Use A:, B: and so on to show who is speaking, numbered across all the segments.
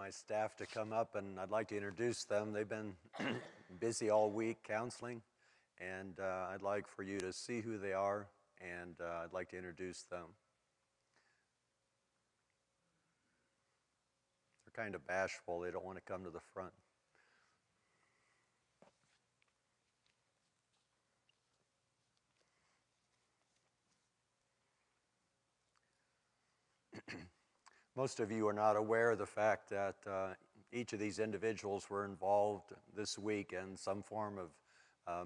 A: my staff to come up, and I'd like to introduce them. They've been busy all week counseling, and I'd like for you to see who they are, and I'd like to introduce them. They're kind of bashful. They don't want to come to the front. Most of you are not aware of the fact that each of these individuals were involved this week in some form of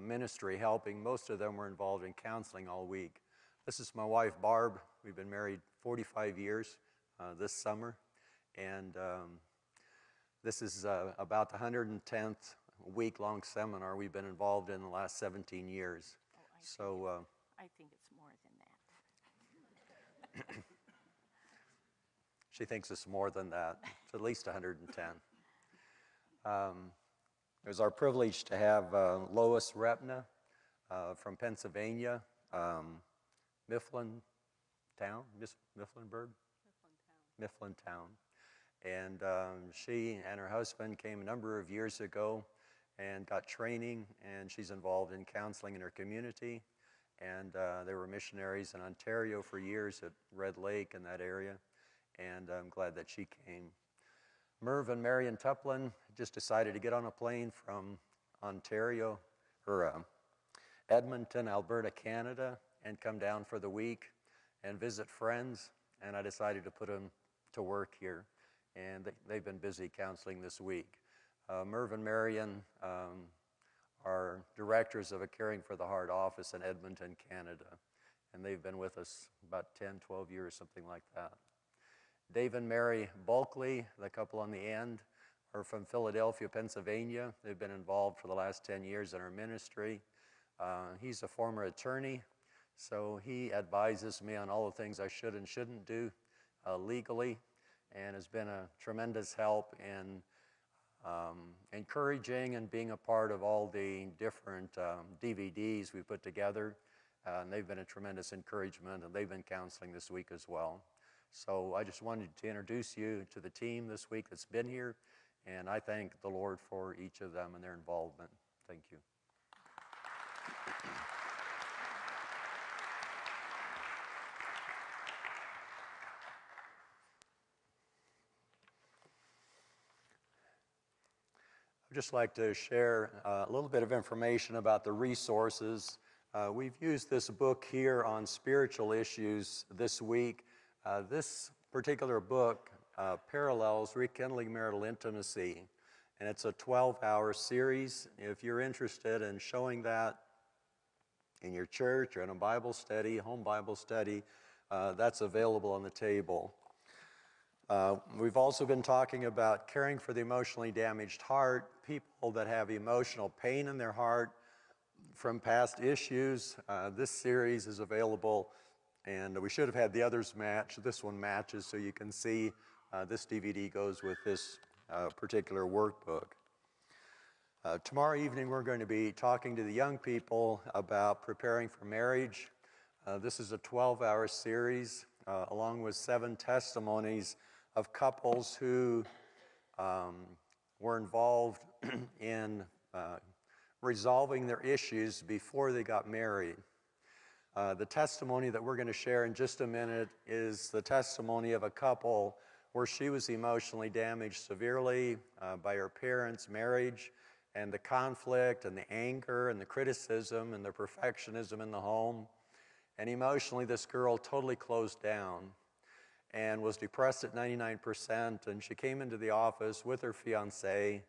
A: ministry helping. Most of them were involved in counseling all week. This is my wife, Barb. We've been married 45 years this summer, and this is about the 110th week-long seminar we've been involved in the last 17 years.
B: I think it's more than that.
A: She thinks it's more than that. It's at least 110. It was our privilege to have Lois Repna from Pennsylvania, Mifflin Town. And she and her husband came a number of years ago and got training, and she's involved in counseling in her community. And they were missionaries in Ontario for years at Red Lake in that area. And I'm glad that she came. Merv and Marion Tuplin just decided to get on a plane from Ontario, or Edmonton, Alberta, Canada, and come down for the week and visit friends. And I decided to put them to work here. And they've been busy counseling this week. Merv and Marion are directors of a Caring for the Heart office in Edmonton, Canada. And they've been with us about 10, 12 years, something like that. Dave and Mary Bulkley, the couple on the end, are from Philadelphia, Pennsylvania. They've been involved for the last 10 years in our ministry. He's a former attorney, so he advises me on all the things I should and shouldn't do legally, and has been a tremendous help in encouraging and being a part of all the different DVDs we put together. And they've been a tremendous encouragement, and they've been counseling this week as well. So I just wanted to introduce you to the team this week that's been here, and I thank the Lord for each of them and their involvement. Thank you. I'd just like to share a little bit of information about the resources. We've used this book here on spiritual issues this week. This particular book parallels Rekindling Marital Intimacy, and it's a 12-hour series. If you're interested in showing that in your church or in a Bible study, home Bible study, that's available on the table. We've also been talking about caring for the emotionally damaged heart, people that have emotional pain in their heart from past issues. This series is available, and we should have had the others match. This one matches, so you can see this DVD goes with this particular workbook. Tomorrow evening, we're going to be talking to the young people about preparing for marriage. This is a 12-hour series, along with 7 testimonies of couples who were involved in resolving their issues before they got married. The testimony that we're going to share in just a minute is the testimony of a couple where she was emotionally damaged severely by her parents' marriage, and the conflict and the anger and the criticism and the perfectionism in the home. And emotionally, this girl totally closed down and was depressed at 99%, and she came into the office with her fiancé,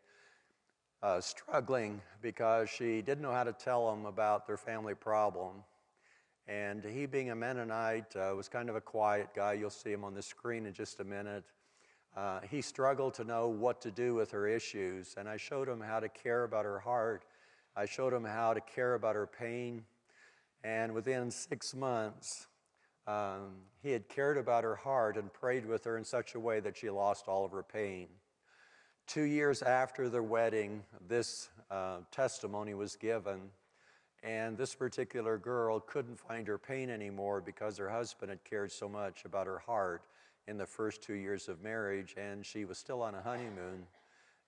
A: struggling because she didn't know how to tell him about their family problem. And he, being a Mennonite, was kind of a quiet guy. You'll see him on the screen in just a minute. He struggled to know what to do with her issues, and I showed him how to care about her heart. I showed him how to care about her pain, and within 6 months, he had cared about her heart and prayed with her in such a way that she lost all of her pain. 2 years after their wedding, this testimony was given, and this particular girl couldn't find her pain anymore because her husband had cared so much about her heart in the first 2 years of marriage, and she was still on a honeymoon,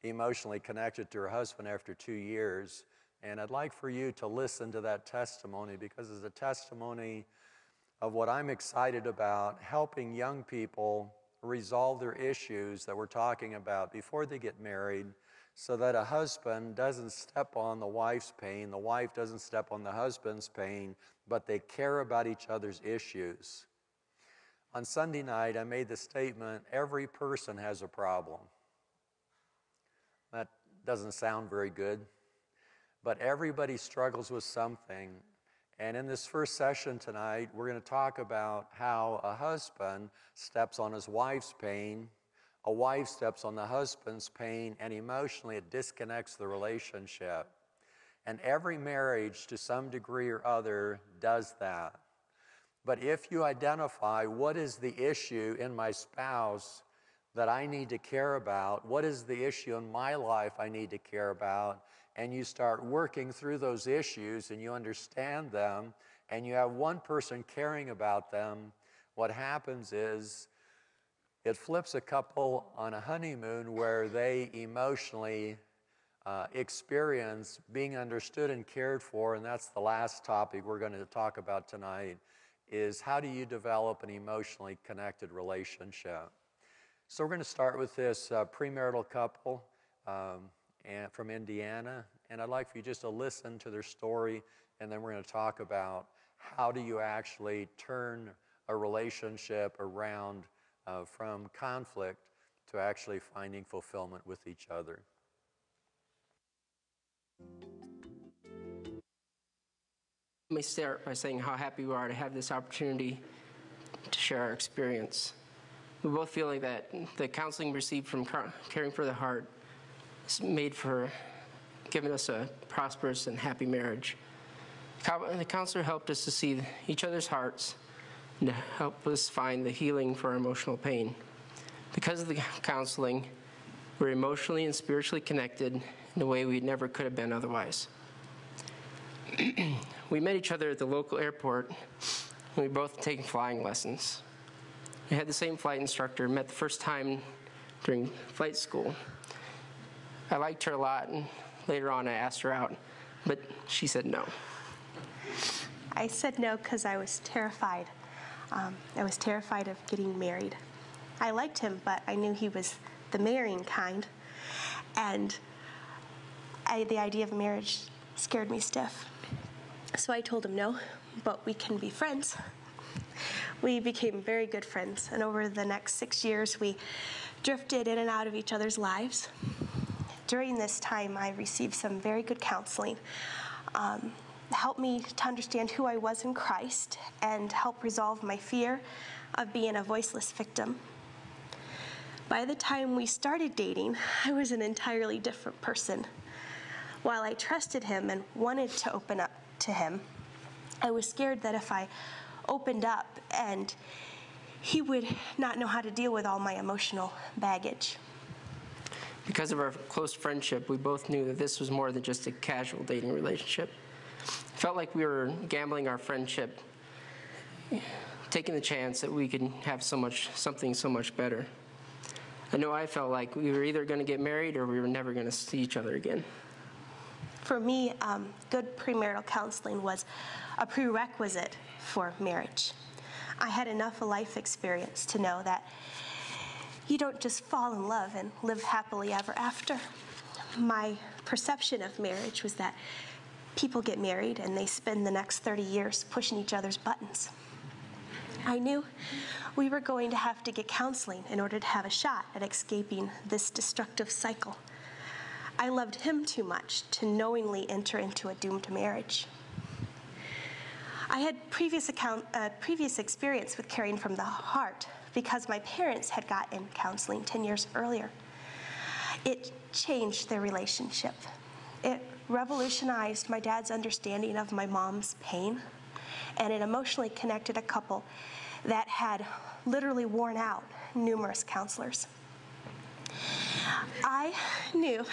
A: emotionally connected to her husband after 2 years. And I'd like for you to listen to that testimony, because it's a testimony of what I'm excited about, helping young people resolve their issues that we're talking about before they get married, so that a husband doesn't step on the wife's pain, the wife doesn't step on the husband's pain, but they care about each other's issues. On Sunday night, I made the statement, every person has a problem. That doesn't sound very good, but everybody struggles with something. And in this first session tonight, we're going to talk about how a husband steps on his wife's pain, a wife steps on the husband's pain, and emotionally it disconnects the relationship. And every marriage, to some degree or other, does that. But if you identify what is the issue in my spouse that I need to care about, what is the issue in my life I need to care about, and you start working through those issues and you understand them, and you have one person caring about them, what happens is it flips a couple on a honeymoon where they emotionally experience being understood and cared for. And that's the last topic we're going to talk about tonight, is how do you develop an emotionally connected relationship. So we're going to start with this premarital couple and from Indiana, and I'd like for you just to listen to their story, and then we're going to talk about how do you actually turn a relationship around from conflict to actually finding fulfillment with each other.
C: Let me start by saying how happy we are to have this opportunity to share our experience. We both feel like that the counseling received from Caring for the Heart is made for giving us a prosperous and happy marriage. The counselor helped us to see each other's hearts and to help us find the healing for our emotional pain. Because of the counseling, we're emotionally and spiritually connected in a way we never could have been otherwise. We met each other at the local airport, and we both taken flying lessons. We had the same flight instructor, met the first time during flight school. I liked her a lot, and later on I asked her out, but she said no.
D: I said no because I was terrified. I was terrified of getting married. I liked him, but I knew he was the marrying kind, and the idea of marriage scared me stiff. So I told him no, but we can be friends. We became very good friends, and over the next 6 years, we drifted in and out of each other's lives. During this time, I received some very good counseling, helped me to understand who I was in Christ, and help resolve my fear of being a voiceless victim. By the time we started dating, I was an entirely different person. While I trusted him and wanted to open up to him, I was scared that if I opened up and he would not know how to deal with all my emotional baggage.
C: Because of our close friendship, we both knew that this was more than just a casual dating relationship. It felt like we were gambling our friendship, taking the chance that we could have something so much better. I know I felt like we were either going to get married or we were never going to see each other again.
D: For me, good premarital counseling was a prerequisite for marriage. I had enough life experience to know that you don't just fall in love and live happily ever after. My perception of marriage was that people get married and they spend the next 30 years pushing each other's buttons. I knew we were going to have to get counseling in order to have a shot at escaping this destructive cycle. I loved him too much to knowingly enter into a doomed marriage. I had previous experience with Caring from the Heart because my parents had gotten counseling 10 years earlier. It changed their relationship. It revolutionized my dad's understanding of my mom's pain, and it emotionally connected a couple that had literally worn out numerous counselors. I knew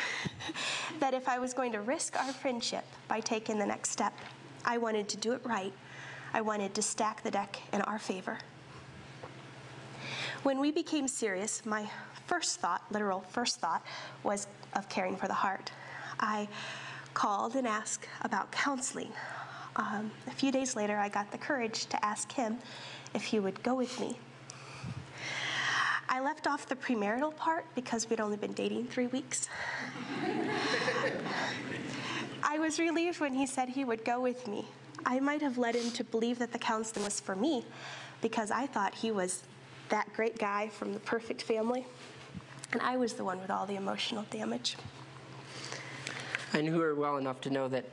D: that if I was going to risk our friendship by taking the next step, I wanted to do it right. I wanted to stack the deck in our favor. When we became serious, my first thought, literal first thought, was of caring for the heart. I called and asked about counseling. A few days later, I got the courage to ask him if he would go with me. I left off the premarital part because we'd only been dating 3 weeks. I was relieved when he said he would go with me. I might have led him to believe that the counseling was for me because I thought he was that great guy from the perfect family, and I was the one with all the emotional damage.
C: I knew her well enough to know that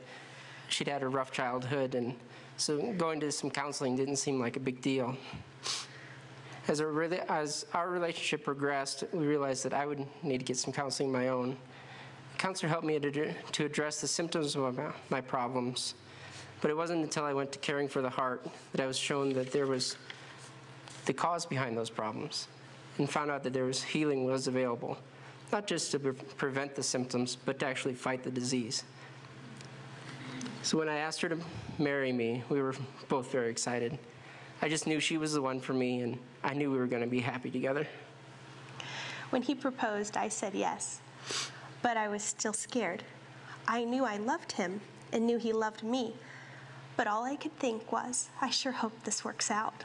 C: she'd had a rough childhood, and so going to some counseling didn't seem like a big deal. As our relationship progressed, we realized that I would need to get some counseling of my own. The counselor helped me to address the symptoms of my problems, but it wasn't until I went to Caring for the Heart that I was shown that there was the cause behind those problems, and found out that healing was available, not just to prevent the symptoms, but to actually fight the disease. So when I asked her to marry me, we were both very excited. I just knew she was the one for me, and I knew we were going to be happy together.
D: When he proposed, I said yes, but I was still scared. I knew I loved him and knew he loved me, but all I could think was, I sure hope this works out.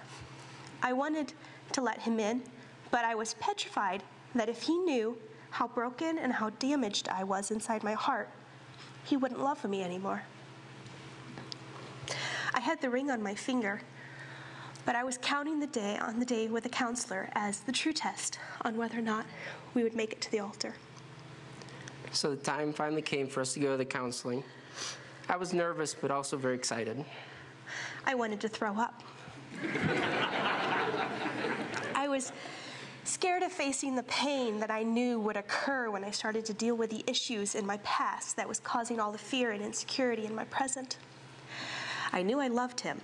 D: I wanted to let him in, but I was petrified that if he knew how broken and how damaged I was inside my heart, he wouldn't love me anymore. I had the ring on my finger, but I was counting the day with the counselor as the true test on whether or not we would make it to the altar.
C: So the time finally came for us to go to the counseling. I was nervous, but also very excited.
D: I wanted to throw up. I was scared of facing the pain that I knew would occur when I started to deal with the issues in my past that was causing all the fear and insecurity in my present. I knew I loved him,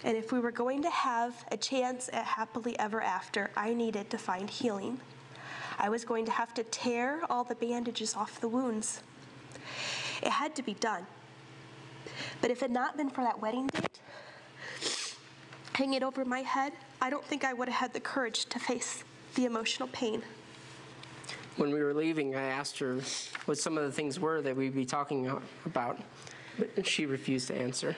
D: and if we were going to have a chance at happily ever after, I needed to find healing. I was going to have to tear all the bandages off the wounds. It had to be done. But if it had not been for that wedding date hanging over my head, I don't think I would have had the courage to face the emotional pain.
C: When we were leaving, I asked her what some of the things were that we'd be talking about, but she refused to answer.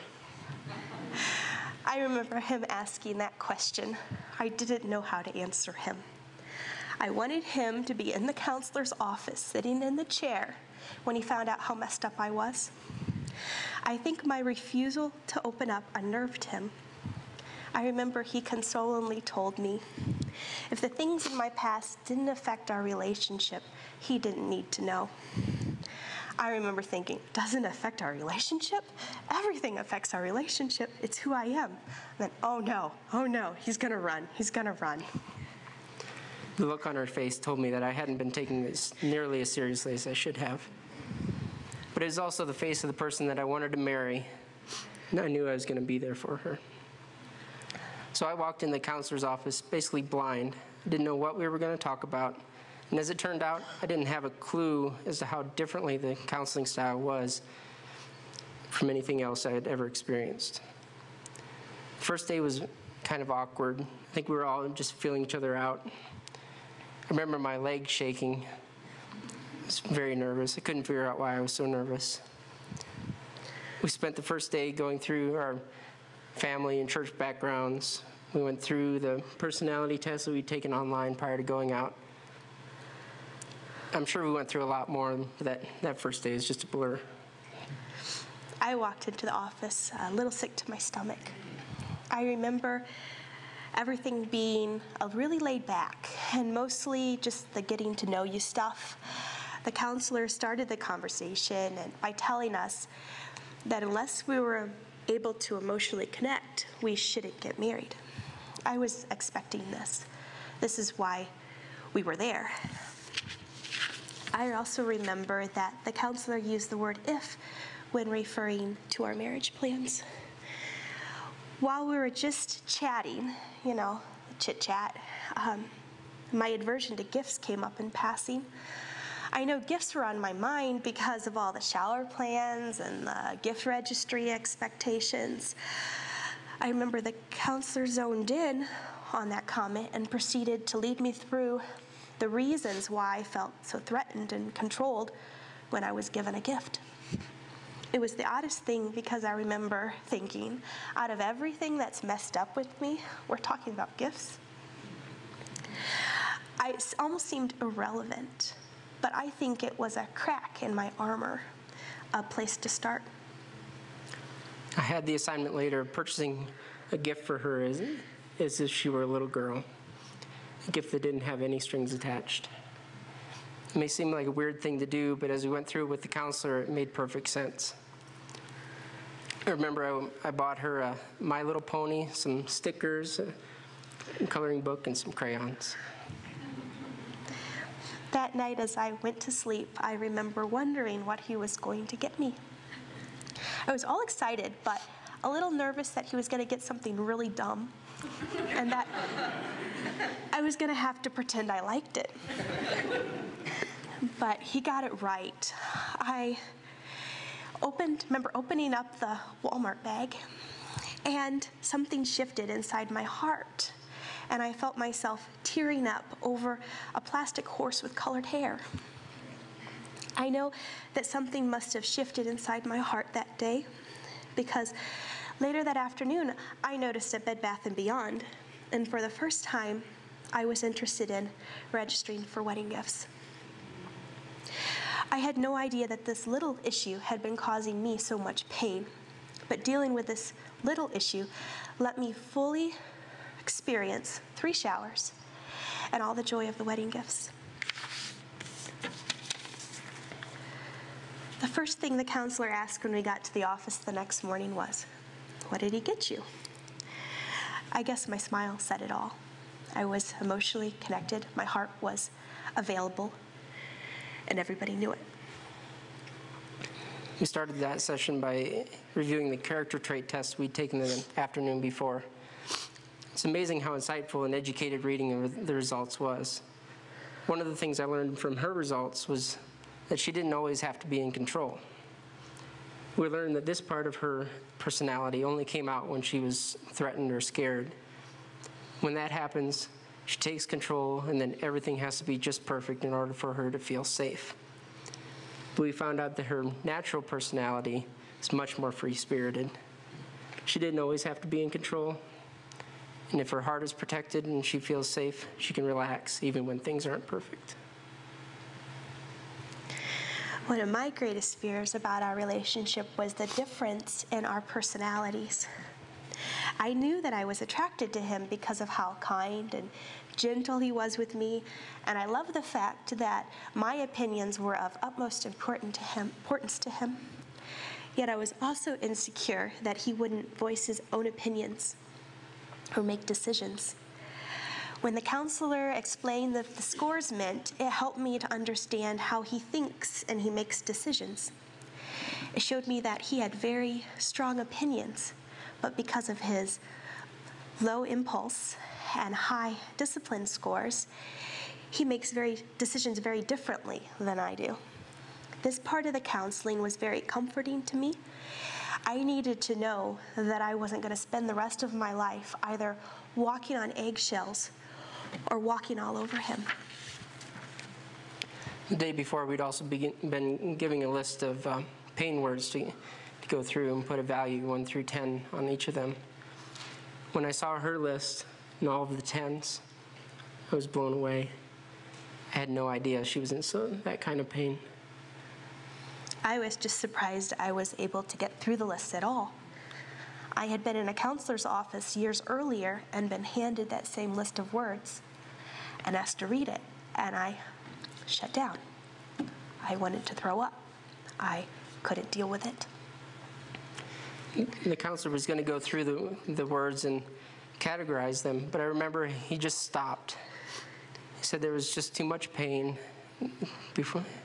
D: I remember him asking that question. I didn't know how to answer him. I wanted him to be in the counselor's office, sitting in the chair, when he found out how messed up I was. I think my refusal to open up unnerved him. I remember he consolingly told me, if the things in my past didn't affect our relationship, he didn't need to know. I remember thinking, doesn't affect our relationship? Everything affects our relationship. It's who I am. And then, oh no, he's gonna run.
C: The look on her face told me that I hadn't been taking this nearly as seriously as I should have. But it was also the face of the person that I wanted to marry, and I knew I was going to be there for her. So I walked in the counselor's office basically blind. I didn't know what we were going to talk about. And as it turned out, I didn't have a clue as to how differently the counseling style was from anything else I had ever experienced. The first day was kind of awkward. I think we were all just feeling each other out. I remember my legs shaking. I was very nervous. I couldn't figure out why I was so nervous. We spent the first day going through our family and church backgrounds. We went through the personality tests that we'd taken online prior to going out. I'm sure we went through a lot more, but that first day is just a blur.
D: I walked into the office a little sick to my stomach. I remember everything being really laid back and mostly just the getting to know you stuff. The counselor started the conversation by telling us that unless we were able to emotionally connect, we shouldn't get married. I was expecting this. This is why we were there. I also remember that the counselor used the word if when referring to our marriage plans. While we were just chatting, chit-chat, my aversion to gifts came up in passing. I know gifts were on my mind because of all the shower plans and the gift registry expectations. I remember the counselor zoned in on that comment and proceeded to lead me through the reasons why I felt so threatened and controlled when I was given a gift. It was the oddest thing because I remember thinking, out of everything that's messed up with me, we're talking about gifts. It almost seemed irrelevant, but I think it was a crack in my armor, a place to start.
C: I had the assignment later of purchasing a gift for her as if she were a little girl, a gift that didn't have any strings attached. It may seem like a weird thing to do, but as we went through with the counselor, it made perfect sense. I remember I bought her a My Little Pony, some stickers, a coloring book, and some crayons.
D: That night as I went to sleep, I remember wondering what he was going to get me. I was all excited, but a little nervous that he was going to get something really dumb, and that I was going to have to pretend I liked it. But he got it right. I remember opening up the Walmart bag, and something shifted inside my heart, and I felt myself tearing up over a plastic horse with colored hair. I know that something must have shifted inside my heart that day, because later that afternoon, I noticed at Bed Bath & Beyond, and for the first time, I was interested in registering for wedding gifts. I had no idea that this little issue had been causing me so much pain, but dealing with this little issue let me fully experience 3 showers and all the joy of the wedding gifts. The first thing the counselor asked when we got to the office the next morning was, "What did he get you?" I guess my smile said it all. I was emotionally connected, my heart was available, and everybody knew it.
C: We started that session by reviewing the character trait test we'd taken the afternoon before. It's amazing how insightful and educated reading the results was. One of the things I learned from her results was that she didn't always have to be in control. We learned that this part of her personality only came out when she was threatened or scared. When that happens, she takes control, and then everything has to be just perfect in order for her to feel safe. But we found out that her natural personality is much more free-spirited. She didn't always have to be in control, and if her heart is protected and she feels safe, she can relax even when things aren't perfect.
D: One of my greatest fears about our relationship was the difference in our personalities. I knew that I was attracted to him because of how kind and gentle he was with me, and I loved the fact that my opinions were of utmost importance to him. Yet I was also insecure that he wouldn't voice his own opinions or make decisions. When the counselor explained what the scores meant, it helped me to understand how he thinks and he makes decisions. It showed me that he had very strong opinions, but because of his low impulse and high discipline scores, he makes decisions very differently than I do. This part of the counseling was very comforting to me. I needed to know that I wasn't going to spend the rest of my life either walking on eggshells or walking all over him.
C: The day before, we'd also been giving a list of pain words to go through and put a value 1 through 10 on each of them. When I saw her list and all of the 10s, I was blown away. I had no idea she was in that kind of pain.
D: I was just surprised I was able to get through the list at all. I had been in a counselor's office years earlier and been handed that same list of words and asked to read it, and I shut down. I wanted to throw up. I couldn't deal with it.
C: The counselor was going to go through the words and categorize them, but I remember he just stopped. He said there was just too much pain,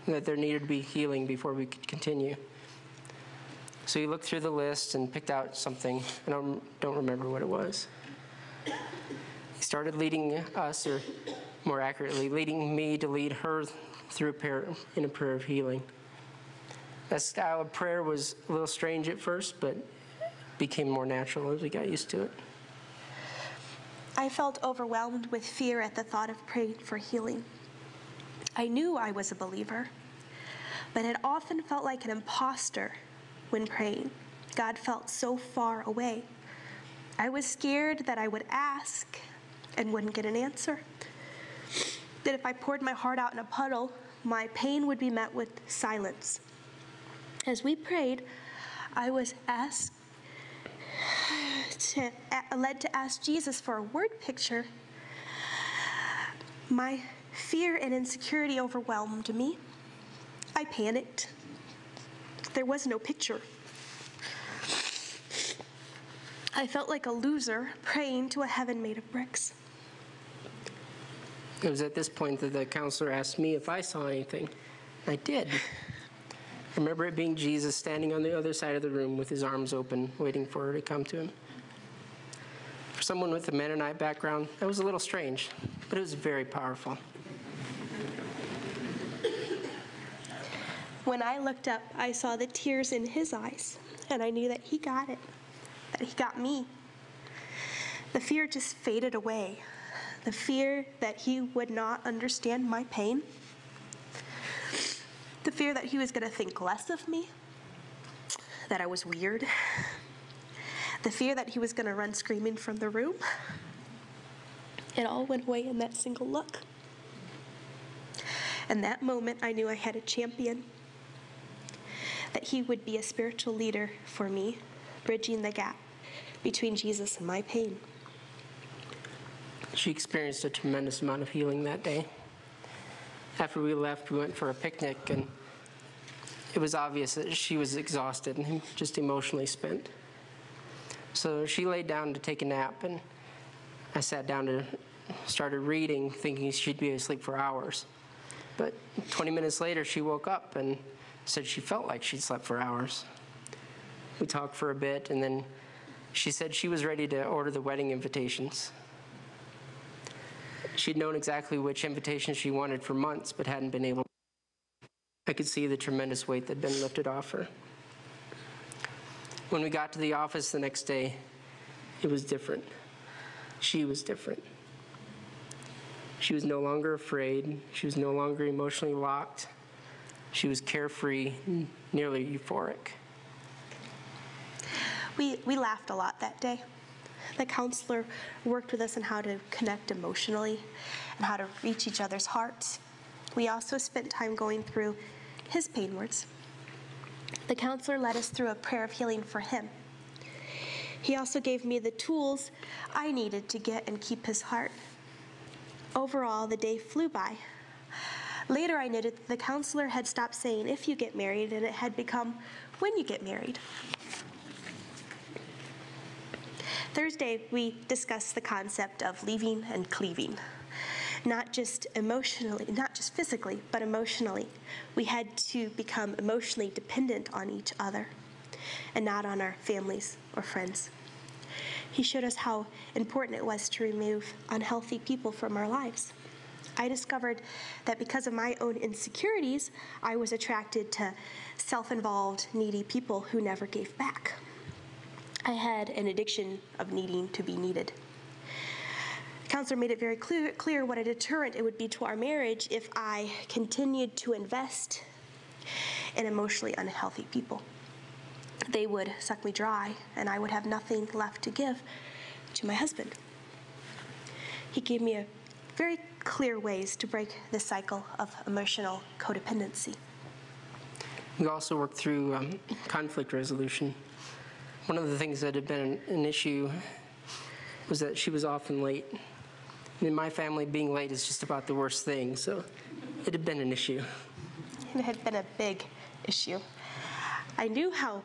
C: that there needed to be healing before we could continue. So he looked through the list and picked out something. I don't remember what it was. He started leading us, or more accurately, leading me to lead her through a prayer of healing. That style of prayer was a little strange at first, but became more natural as we got used to it.
D: I felt overwhelmed with fear at the thought of praying for healing. I knew I was a believer, but it often felt like an imposter when praying. God felt so far away. I was scared that I would ask and wouldn't get an answer. That if I poured my heart out in a puddle, my pain would be met with silence. As we prayed, I was led to ask Jesus for a word picture. My fear and insecurity overwhelmed me. I panicked. There was no picture. I felt like a loser praying to a heaven made of bricks.
C: It was at this point that the counselor asked me if I saw anything. I did. I remember it being Jesus standing on the other side of the room with his arms open, waiting for her to come to him. For someone with a Mennonite background, that was a little strange, but it was very powerful.
D: When I looked up, I saw the tears in his eyes, and I knew that he got it, that he got me. The fear just faded away. The fear that he would not understand my pain. The fear that he was going to think less of me, that I was weird. The fear that he was going to run screaming from the room. It all went away in that single look. In that moment, I knew I had a champion, that he would be a spiritual leader for me, bridging the gap between Jesus and my pain.
C: She experienced a tremendous amount of healing that day. After we left, we went for a picnic, and it was obvious that she was exhausted and just emotionally spent. So she laid down to take a nap, and I sat down to started reading, thinking she'd be asleep for hours. But 20 minutes later, she woke up and said she felt like she'd slept for hours. We talked for a bit, and then she said she was ready to order the wedding invitations. She'd known exactly which invitation she wanted for months, but hadn't been able. I could see the tremendous weight that had been lifted off her. When we got to the office the next day, it was different. She was different. She was no longer afraid. She was no longer emotionally locked. She was carefree, nearly euphoric.
D: We laughed a lot that day. The counselor worked with us on how to connect emotionally and how to reach each other's hearts. We also spent time going through his pain words. The counselor led us through a prayer of healing for him. He also gave me the tools I needed to get and keep his heart. Overall, the day flew by. Later, I noted that the counselor had stopped saying, "if you get married," and it had become, "when you get married." Thursday, we discussed the concept of leaving and cleaving. Not just emotionally, not just physically, but emotionally. We had to become emotionally dependent on each other and not on our families or friends. He showed us how important it was to remove unhealthy people from our lives. I discovered that because of my own insecurities, I was attracted to self-involved, needy people who never gave back. I had an addiction of needing to be needed. The counselor made it very clear what a deterrent it would be to our marriage if I continued to invest in emotionally unhealthy people. They would suck me dry, and I would have nothing left to give to my husband. He gave me very clear ways to break the cycle of emotional codependency.
C: We also worked through conflict resolution. One of the things that had been an issue was that she was often late. In my family, being late is just about the worst thing, so it had been an issue.
D: It had been a big issue. I knew how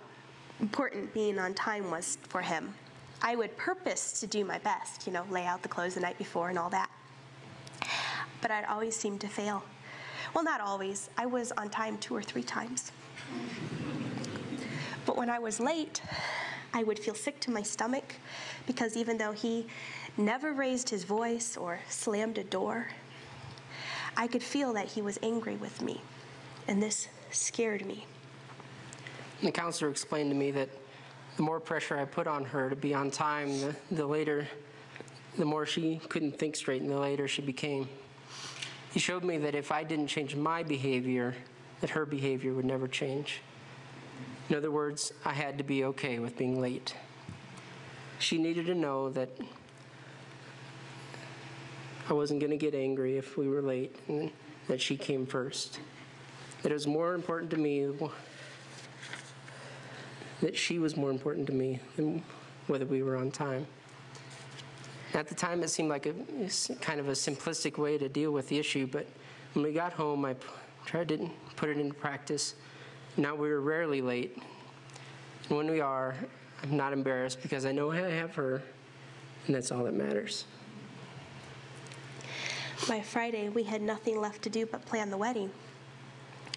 D: important being on time was for him. I would purpose to do my best, lay out the clothes the night before and all that. But I'd always seem to fail. Well, not always. I was on time 2 or 3 times. But when I was late, I would feel sick to my stomach because even though he never raised his voice or slammed a door, I could feel that he was angry with me, and this scared me.
C: The counselor explained to me that the more pressure I put on her to be on time, the later the more she couldn't think straight and the later she became. He showed me that if I didn't change my behavior, that her behavior would never change. In other words, I had to be okay with being late. She needed to know that I wasn't going to get angry if we were late, and that she came first. That it was more important to me, that she was more important to me than whether we were on time. At the time, it seemed like kind of a simplistic way to deal with the issue, but when we got home, I tried to put it into practice. Now we were rarely late. And when we are, I'm not embarrassed because I know I have her, and that's all that matters.
D: By Friday, we had nothing left to do but plan the wedding.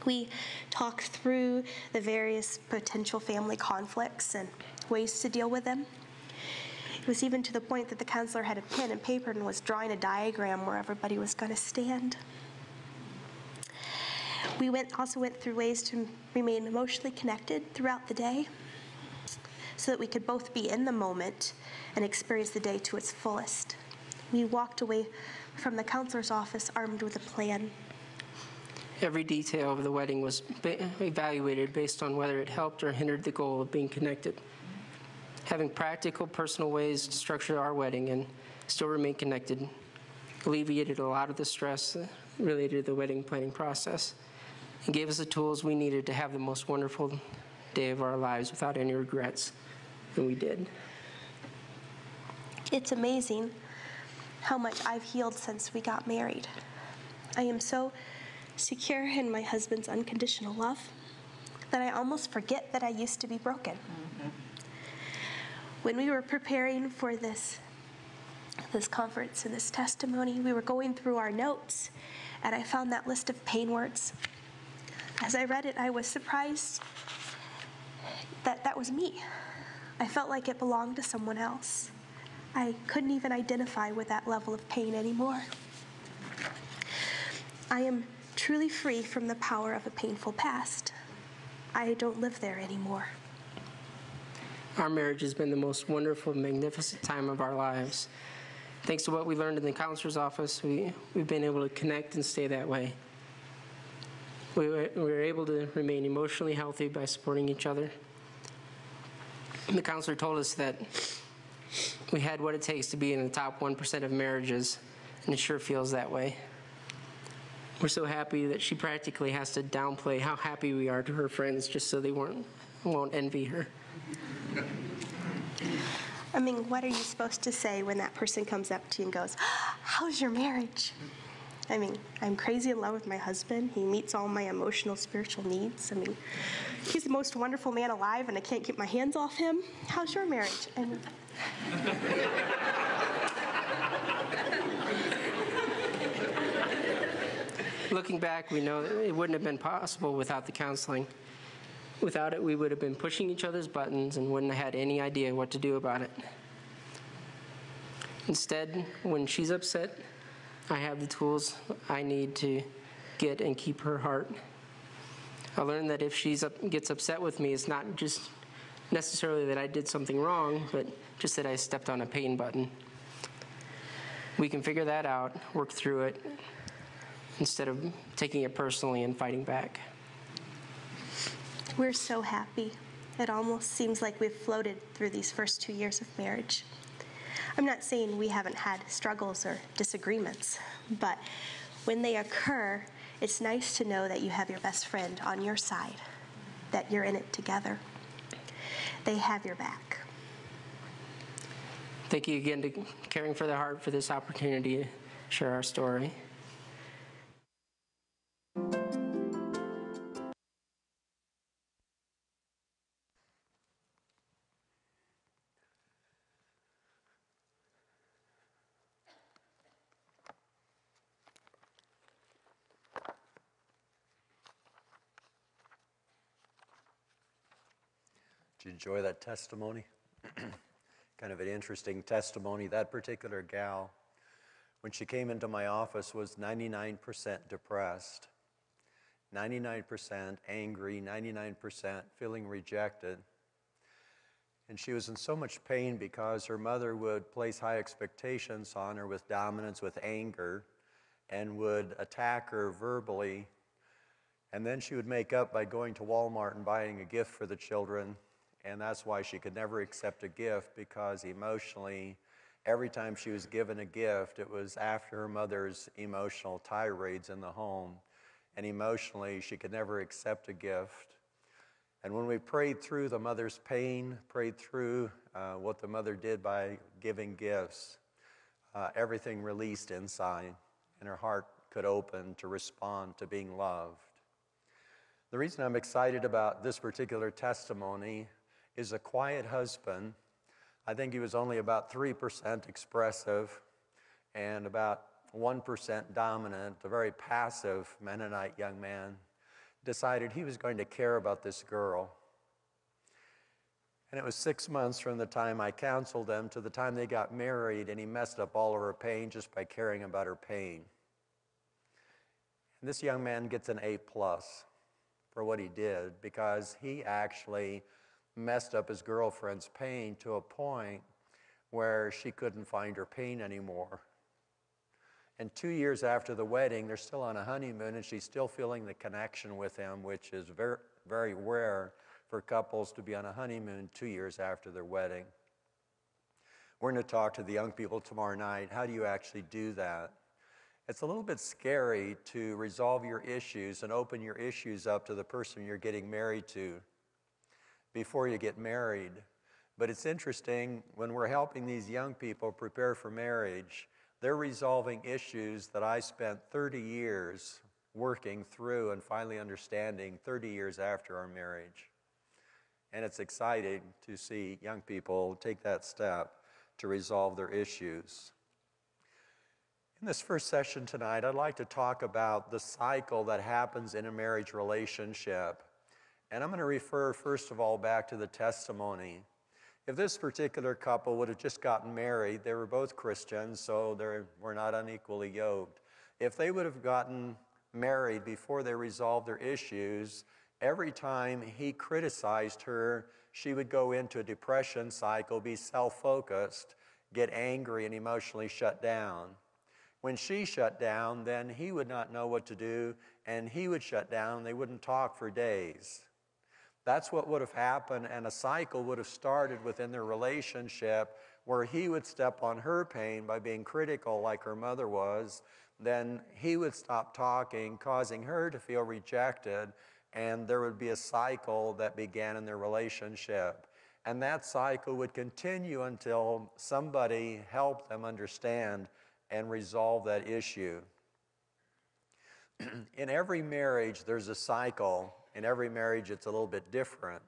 D: We talked through the various potential family conflicts and ways to deal with them. It was even to the point that the counselor had a pen and paper and was drawing a diagram where everybody was going to stand. We also went through ways to remain emotionally connected throughout the day so that we could both be in the moment and experience the day to its fullest. We walked away from the counselor's office armed with a plan.
C: Every detail of the wedding was evaluated based on whether it helped or hindered the goal of being connected. Having practical, personal ways to structure our wedding and still remain connected alleviated a lot of the stress related to the wedding planning process and gave us the tools we needed to have the most wonderful day of our lives without any regrets, and we did.
D: It's amazing how much I've healed since we got married. I am so secure in my husband's unconditional love that I almost forget that I used to be broken. Mm-hmm. When we were preparing for this conference and this testimony, we were going through our notes, and I found that list of pain words. As I read it, I was surprised that that was me. I felt like it belonged to someone else. I couldn't even identify with that level of pain anymore. I am truly free from the power of a painful past. I don't live there anymore.
C: Our marriage has been the most wonderful, magnificent time of our lives. Thanks to what we learned in the counselor's office, we've been able to connect and stay that way. We were able to remain emotionally healthy by supporting each other. And the counselor told us that we had what it takes to be in the top 1% of marriages, and it sure feels that way. We're so happy that she practically has to downplay how happy we are to her friends just so they won't envy her.
D: I mean, what are you supposed to say when that person comes up to you and goes, "How's your marriage?" I mean, I'm crazy in love with my husband. He meets all my emotional, spiritual needs. I mean, he's the most wonderful man alive, and I can't get my hands off him. How's your marriage? I mean,
C: Looking back, we know that it wouldn't have been possible without the counseling. Without it, we would have been pushing each other's buttons and wouldn't have had any idea what to do about it. Instead, when she's upset, I have the tools I need to get and keep her heart. I learned that if she gets upset with me, it's not just necessarily that I did something wrong, but just that I stepped on a pain button. We can figure that out, work through it, instead of taking it personally and fighting back.
D: we're so happy. It almost seems like we've floated through these first 2 years of marriage. I'm not saying we haven't had struggles or disagreements, but when they occur, it's nice to know that you have your best friend on your side, that you're in it together. They have your back.
C: Thank you again to Caring for the Heart for this opportunity to share our story.
A: Did you enjoy that testimony? Kind of an interesting testimony. That particular gal, when she came into my office, was 99% depressed, 99% angry, 99% feeling rejected. And she was in so much pain because her mother would place high expectations on her with dominance, with anger, and would attack her verbally. And then she would make up by going to Walmart and buying a gift for the children. And that's why she could never accept a gift, because emotionally, every time she was given a gift, it was after her mother's emotional tirades in the home. And emotionally, she could never accept a gift. And when we prayed through the mother's pain, prayed through what the mother did by giving gifts, everything released inside, and her heart could open to respond to being loved. The reason I'm excited about this particular testimony is a quiet husband. I think he was only about 3% expressive and about 1% dominant, a very passive Mennonite young man, decided he was going to care about this girl. And it was 6 months from the time I counseled them to the time they got married, and he messed up all of her pain just by caring about her pain. And this young man gets an A+ for what he did, because he actually messed up his girlfriend's pain to a point where she couldn't find her pain anymore. And 2 years after the wedding, they're still on a honeymoon, and she's still feeling the connection with him, which is very, very rare for couples to be on a honeymoon 2 years after their wedding. We're going to talk to the young people tomorrow night. How do you actually do that? It's a little bit scary to resolve your issues and open your issues up to the person you're getting married to before you get married. But it's interesting, when we're helping these young people prepare for marriage, they're resolving issues that I spent 30 years working through and finally understanding 30 years after our marriage. And it's exciting to see young people take that step to resolve their issues. In this first session tonight, I'd like to talk about the cycle that happens in a marriage relationship. And I'm going to refer, first of all, back to the testimony. If this particular couple would have just gotten married, they were both Christians, so they were not unequally yoked. If they would have gotten married before they resolved their issues, every time he criticized her, she would go into a depression cycle, be self-focused, get angry, and emotionally shut down. When she shut down, then he would not know what to do, and he would shut down, and they wouldn't talk for days. That's what would have happened, and a cycle would have started within their relationship where he would step on her pain by being critical like her mother was. Then he would stop talking, causing her to feel rejected, and there would be a cycle that began in their relationship. And that cycle would continue until somebody helped them understand and resolve that issue. In every marriage, there's a cycle. In every marriage, it's a little bit different.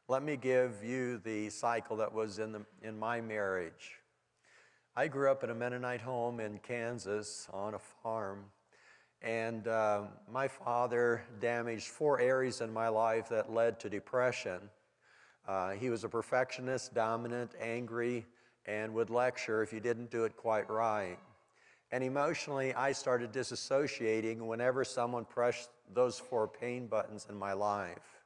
A: Let me give you the cycle that was in my marriage. I grew up in a Mennonite home in Kansas on a farm, and my father damaged 4 areas in my life that led to depression. He was a perfectionist, dominant, angry, and would lecture if you didn't do it quite right. And emotionally, I started disassociating whenever someone pressed those 4 pain buttons in my life.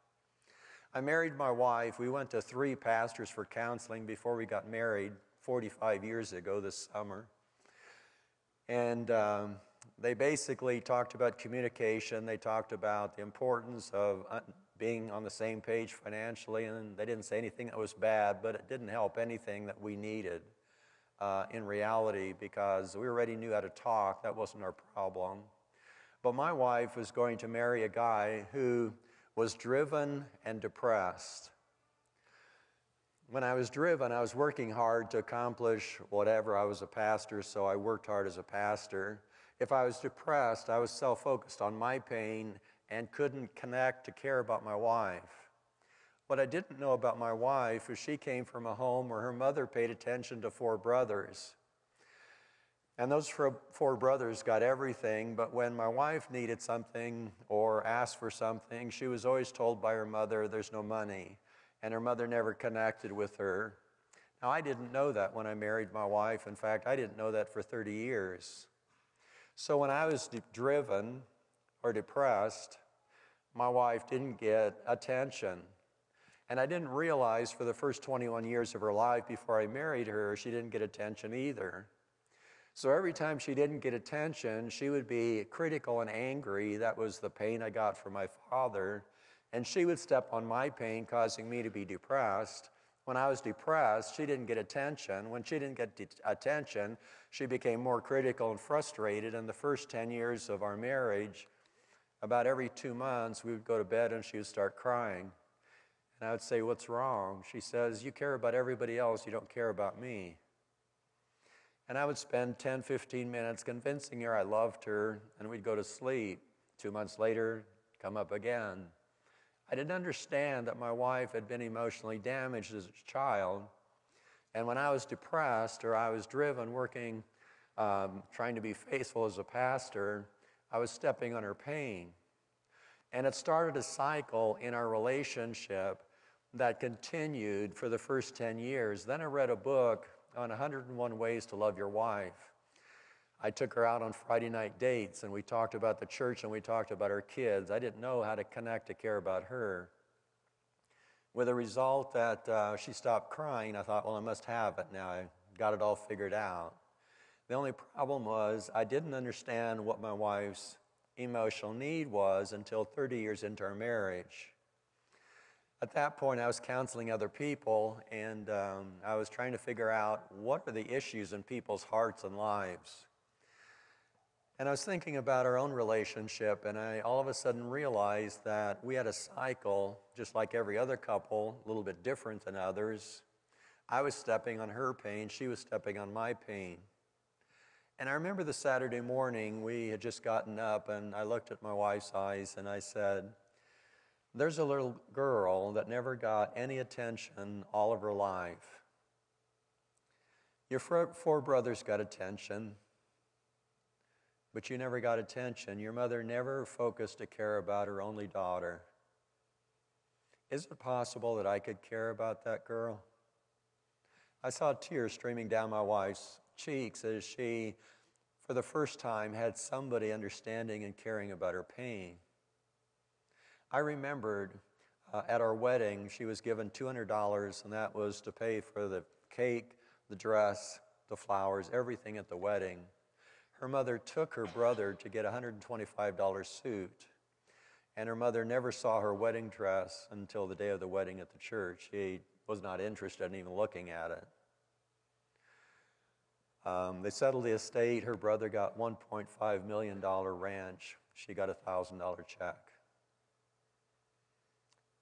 A: I married my wife. We went to 3 pastors for counseling before we got married 45 years ago this summer. And they basically talked about communication. They talked about the importance of being on the same page financially, and they didn't say anything that was bad, but it didn't help anything that we needed. In reality, because we already knew how to talk. That wasn't our problem. But my wife was going to marry a guy who was driven and depressed. When I was driven, I was working hard to accomplish whatever. I was a pastor, so I worked hard as a pastor. If I was depressed, I was self-focused on my pain and couldn't connect to care about my wife. What I didn't know about my wife is she came from a home where her mother paid attention to 4 brothers. And those 4 brothers got everything, but when my wife needed something or asked for something, she was always told by her mother, there's no money. And her mother never connected with her. Now, I didn't know that when I married my wife. In fact, I didn't know that for 30 years. So when I was driven or depressed, my wife didn't get attention. And I didn't realize for the first 21 years of her life before I married her, she didn't get attention either. So every time she didn't get attention, she would be critical and angry. That was the pain I got from my father. And she would step on my pain, causing me to be depressed. When I was depressed, she didn't get attention. When she didn't get attention, she became more critical and frustrated. In the first 10 years of our marriage, about every 2 months, we would go to bed and she would start crying. And I would say, "What's wrong?" She says, "You care about everybody else, you don't care about me." And I would spend 10, 15 minutes convincing her I loved her, and we'd go to sleep. 2 months later, come up again. I didn't understand that my wife had been emotionally damaged as a child, and when I was depressed or I was driven working, trying to be faithful as a pastor, I was stepping on her pain. And it started a cycle in our relationship that continued for the first 10 years. Then I read a book on 101 Ways to Love Your Wife. I took her out on Friday night dates, and we talked about the church and we talked about our kids. I didn't know how to connect to care about her. With the result that she stopped crying, I thought, well, I must have it now. I got it all figured out. The only problem was I didn't understand what my wife's emotional need was until 30 years into our marriage. At that point, I was counseling other people, and I was trying to figure out what are the issues in people's hearts and lives. And I was thinking about our own relationship, and I all of a sudden realized that we had a cycle, just like every other couple, a little bit different than others. I was stepping on her pain, she was stepping on my pain. And I remember the Saturday morning, we had just gotten up, and I looked at my wife's eyes, and I said, "There's a little girl that never got any attention all of her life. Your four brothers got attention, but you never got attention. Your mother never focused to care about her only daughter. Is it possible that I could care about that girl?" I saw tears streaming down my wife's cheeks as she, for the first time, had somebody understanding and caring about her pain. I remembered at our wedding, she was given $200, and that was to pay for the cake, the dress, the flowers, everything at the wedding. Her mother took her brother to get a $125 suit, and her mother never saw her wedding dress until the day of the wedding at the church. She was not interested in even looking at it. They settled the estate. Her brother got $1.5 million ranch. She got a $1,000 check.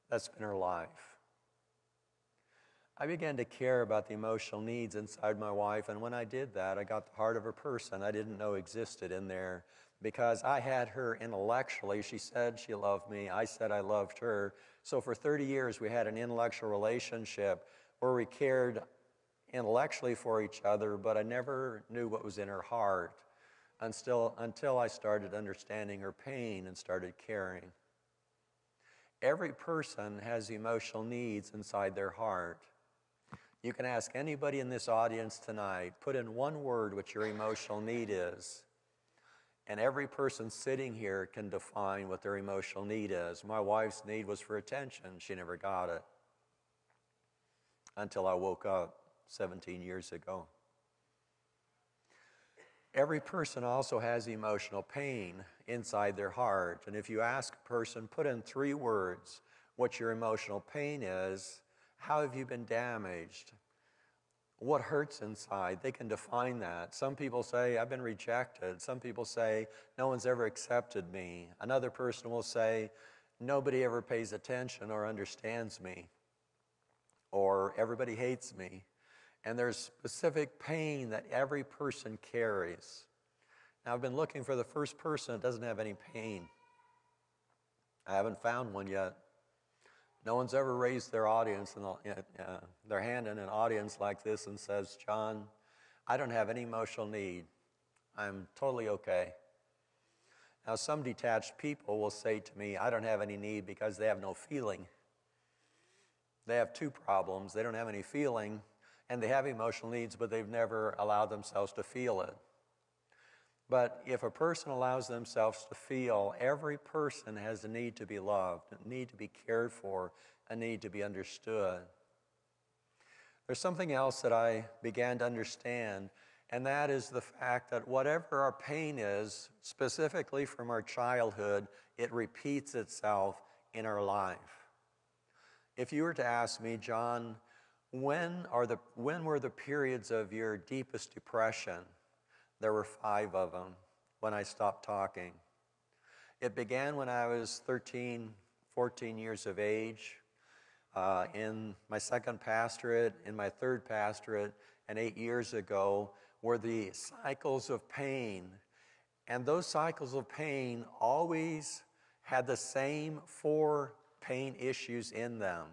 A: That's been her life. I began to care about the emotional needs inside my wife, and when I did that, I got the heart of a person I didn't know existed in there, because I had her intellectually. She said she loved me. I said I loved her. So for 30 years, we had an intellectual relationship where we cared intellectually for each other, but I never knew what was in her heart until I started understanding her pain and started caring. Every person has emotional needs inside their heart. You can ask anybody in this audience tonight, put in one word what your emotional need is, and every person sitting here can define what their emotional need is. My wife's need was for attention. She never got it until I woke up 17 years ago. Every person also has emotional pain inside their heart. And if you ask a person, put in 3 words what your emotional pain is, how have you been damaged? What hurts inside? They can define that. Some people say, I've been rejected. Some people say, no one's ever accepted me. Another person will say, nobody ever pays attention or understands me. Or everybody hates me. And there's specific pain that every person carries. Now, I've been looking for the first person that doesn't have any pain. I haven't found one yet. No one's ever raised their their hand in an audience like this and says, "John, I don't have any emotional need. I'm totally okay." Now, some detached people will say to me, "I don't have any need," because they have no feeling. They have 2 problems. They don't have any feeling, and they have emotional needs, but they've never allowed themselves to feel it. But if a person allows themselves to feel, every person has a need to be loved, a need to be cared for, a need to be understood. There's something else that I began to understand, and that is the fact that whatever our pain is, specifically from our childhood, it repeats itself in our life. If you were to ask me, John, when were the periods of your deepest depression? There were 5 of them when I stopped talking. It began when I was 13, 14 years of age, in my second pastorate, in my third pastorate, and 8 years ago, were the cycles of pain. And those cycles of pain always had the same 4 pain issues in them.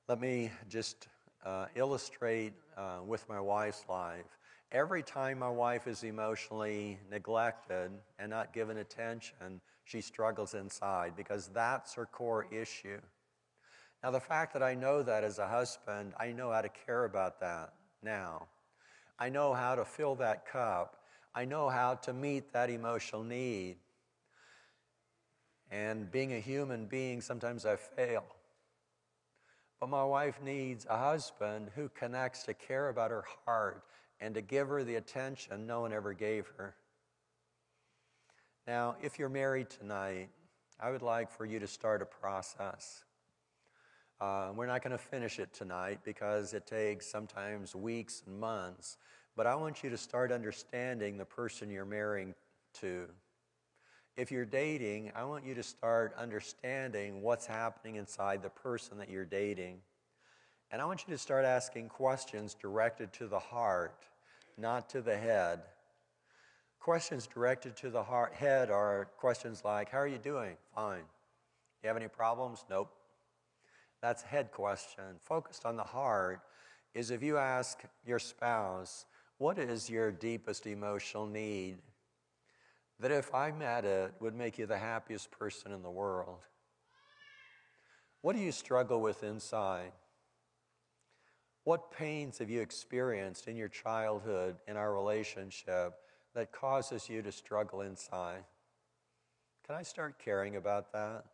A: Let me just illustrate with my wife's life. Every time my wife is emotionally neglected and not given attention, she struggles inside because that's her core issue. Now, the fact that I know that as a husband, I know how to care about that now. I know how to fill that cup. I know how to meet that emotional need. And being a human being, sometimes I fail. But my wife needs a husband who connects to care about her heart and to give her the attention no one ever gave her. Now, if you're married tonight, I would like for you to start a process. We're not going to finish it tonight because it takes sometimes weeks and months, but I want you to start understanding the person you're marrying to. If you're dating, I want you to start understanding what's happening inside the person that you're dating. And I want you to start asking questions directed to the heart, not to the head. Questions directed to the head are questions like, how are you doing? Fine. You have any problems? Nope. That's a head question. Focused on the heart is if you ask your spouse, what is your deepest emotional need? That if I met it, would make you the happiest person in the world. What do you struggle with inside? What pains have you experienced in your childhood, in our relationship, that causes you to struggle inside? Can I start caring about that?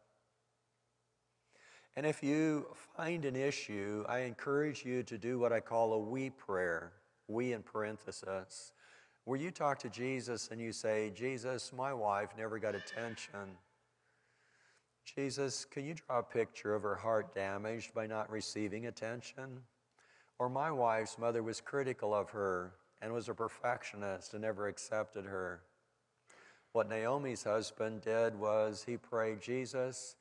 A: And if you find an issue, I encourage you to do what I call a we prayer, we in parenthesis, where you talk to Jesus and you say, Jesus, my wife never got attention. Jesus, can you draw a picture of her heart damaged by not receiving attention? Or my wife's mother was critical of her and was a perfectionist and never accepted her. What Naomi's husband did was he prayed, Jesus,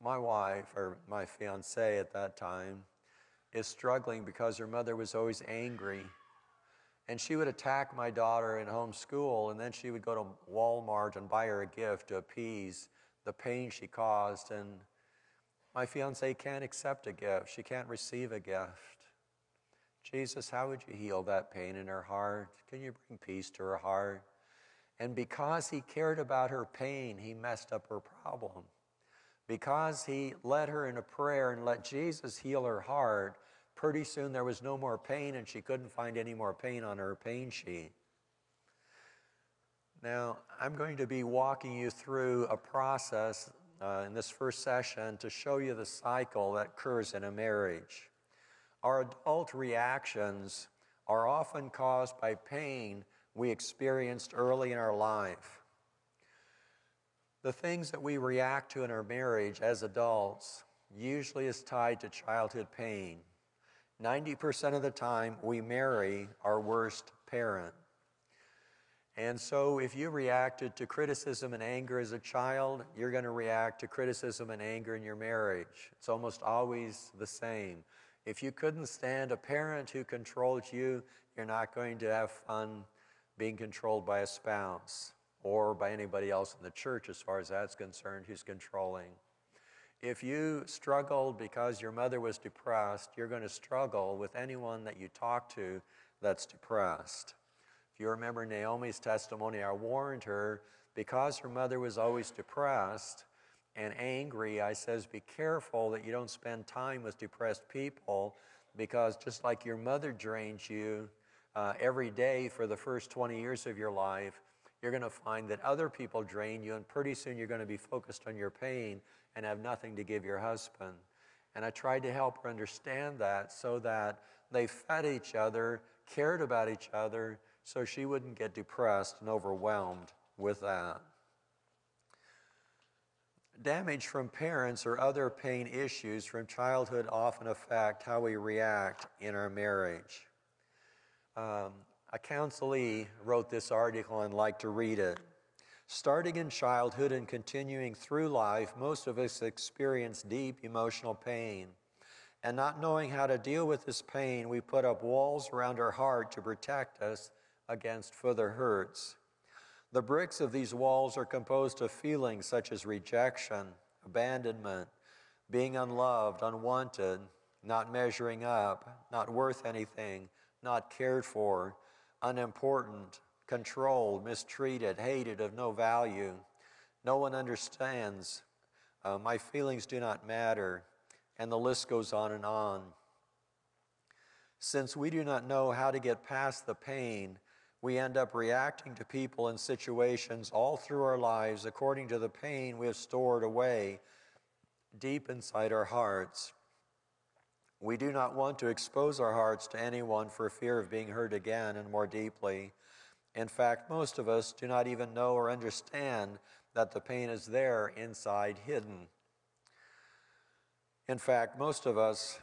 A: my wife, or my fiancée at that time, is struggling because her mother was always angry. And she would attack my daughter in homeschool, and then she would go to Walmart and buy her a gift to appease the pain she caused. And my fiancée can't accept a gift. She can't receive a gift. Jesus, how would you heal that pain in her heart? Can you bring peace to her heart? And because he cared about her pain, he messed up her problem. Because he led her in a prayer and let Jesus heal her heart, pretty soon there was no more pain and she couldn't find any more pain on her pain sheet. Now, I'm going to be walking you through a process in this first session to show you the cycle that occurs in a marriage. Our adult reactions are often caused by pain we experienced early in our life. The things that we react to in our marriage as adults usually is tied to childhood pain. 90% of the time, we marry our worst parent. And so if you reacted to criticism and anger as a child, you're going to react to criticism and anger in your marriage. It's almost always the same. If you couldn't stand a parent who controlled you, you're not going to have fun being controlled by a spouse or by anybody else in the church as far as that's concerned who's controlling. If you struggled because your mother was depressed, you're going to struggle with anyone that you talk to that's depressed. If you remember Naomi's testimony, I warned her because her mother was always depressed and angry, I says, be careful that you don't spend time with depressed people because just like your mother drains you, every day for the first 20 years of your life, you're going to find that other people drain you, and pretty soon you're going to be focused on your pain and have nothing to give your husband. And I tried to help her understand that so that they fed each other, cared about each other, so she wouldn't get depressed and overwhelmed with that. Damage from parents or other pain issues from childhood often affect how we react in our marriage. A counselee wrote this article and I'd like to read it. Starting in childhood and continuing through life, most of us experience deep emotional pain. And not knowing how to deal with this pain, we put up walls around our heart to protect us against further hurts. The bricks of these walls are composed of feelings such as rejection, abandonment, being unloved, unwanted, not measuring up, not worth anything, not cared for, unimportant, controlled, mistreated, hated, of no value. No one understands. My feelings do not matter. And the list goes on and on. Since we do not know how to get past the pain, we end up reacting to people and situations all through our lives according to the pain we have stored away deep inside our hearts. We do not want to expose our hearts to anyone for fear of being hurt again and more deeply. In fact, most of us do not even know or understand that the pain is there inside hidden. In fact, most of us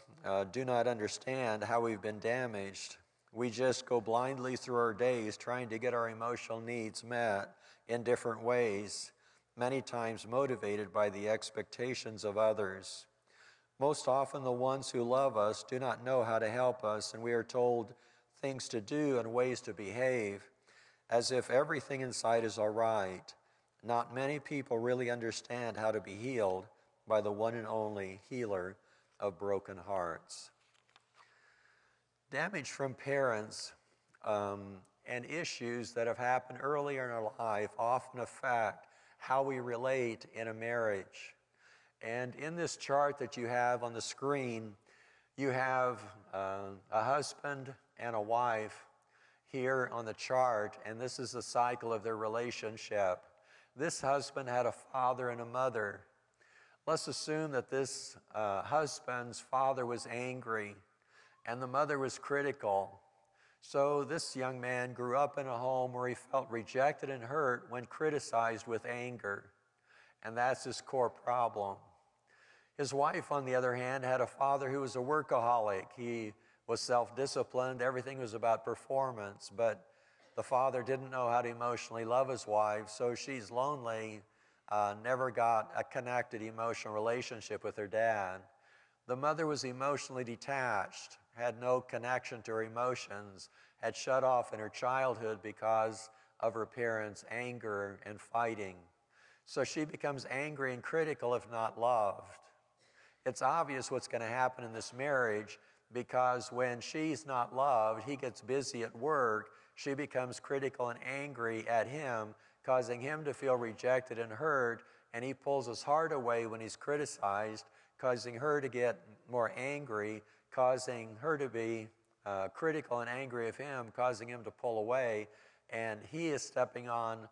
A: do not understand how we've been damaged. We just go blindly through our days trying to get our emotional needs met in different ways, many times motivated by the expectations of others. Most often the ones who love us do not know how to help us, and we are told things to do and ways to behave as if everything inside is all right. Not many people really understand how to be healed by the one and only healer of broken hearts. Damage from parents and issues that have happened earlier in our life often affect how we relate in a marriage. And in this chart that you have on the screen, you have a husband and a wife here on the chart, and this is the cycle of their relationship. This husband had a father and a mother. Let's assume that this husband's father was angry and the mother was critical. So this young man grew up in a home where he felt rejected and hurt when criticized with anger. And that's his core problem. His wife, on the other hand, had a father who was a workaholic. He was self-disciplined. Everything was about performance. But the father didn't know how to emotionally love his wife, so she's lonely, never got a connected emotional relationship with her dad. The mother was emotionally detached, had no connection to her emotions, had shut off in her childhood because of her parents' anger and fighting. So she becomes angry and critical if not loved. It's obvious what's going to happen in this marriage because when she's not loved, he gets busy at work, she becomes critical and angry at him, causing him to feel rejected and hurt, and he pulls his heart away when he's criticized, causing her to get more angry, causing her to be critical and angry of him, causing him to pull away, and he is stepping on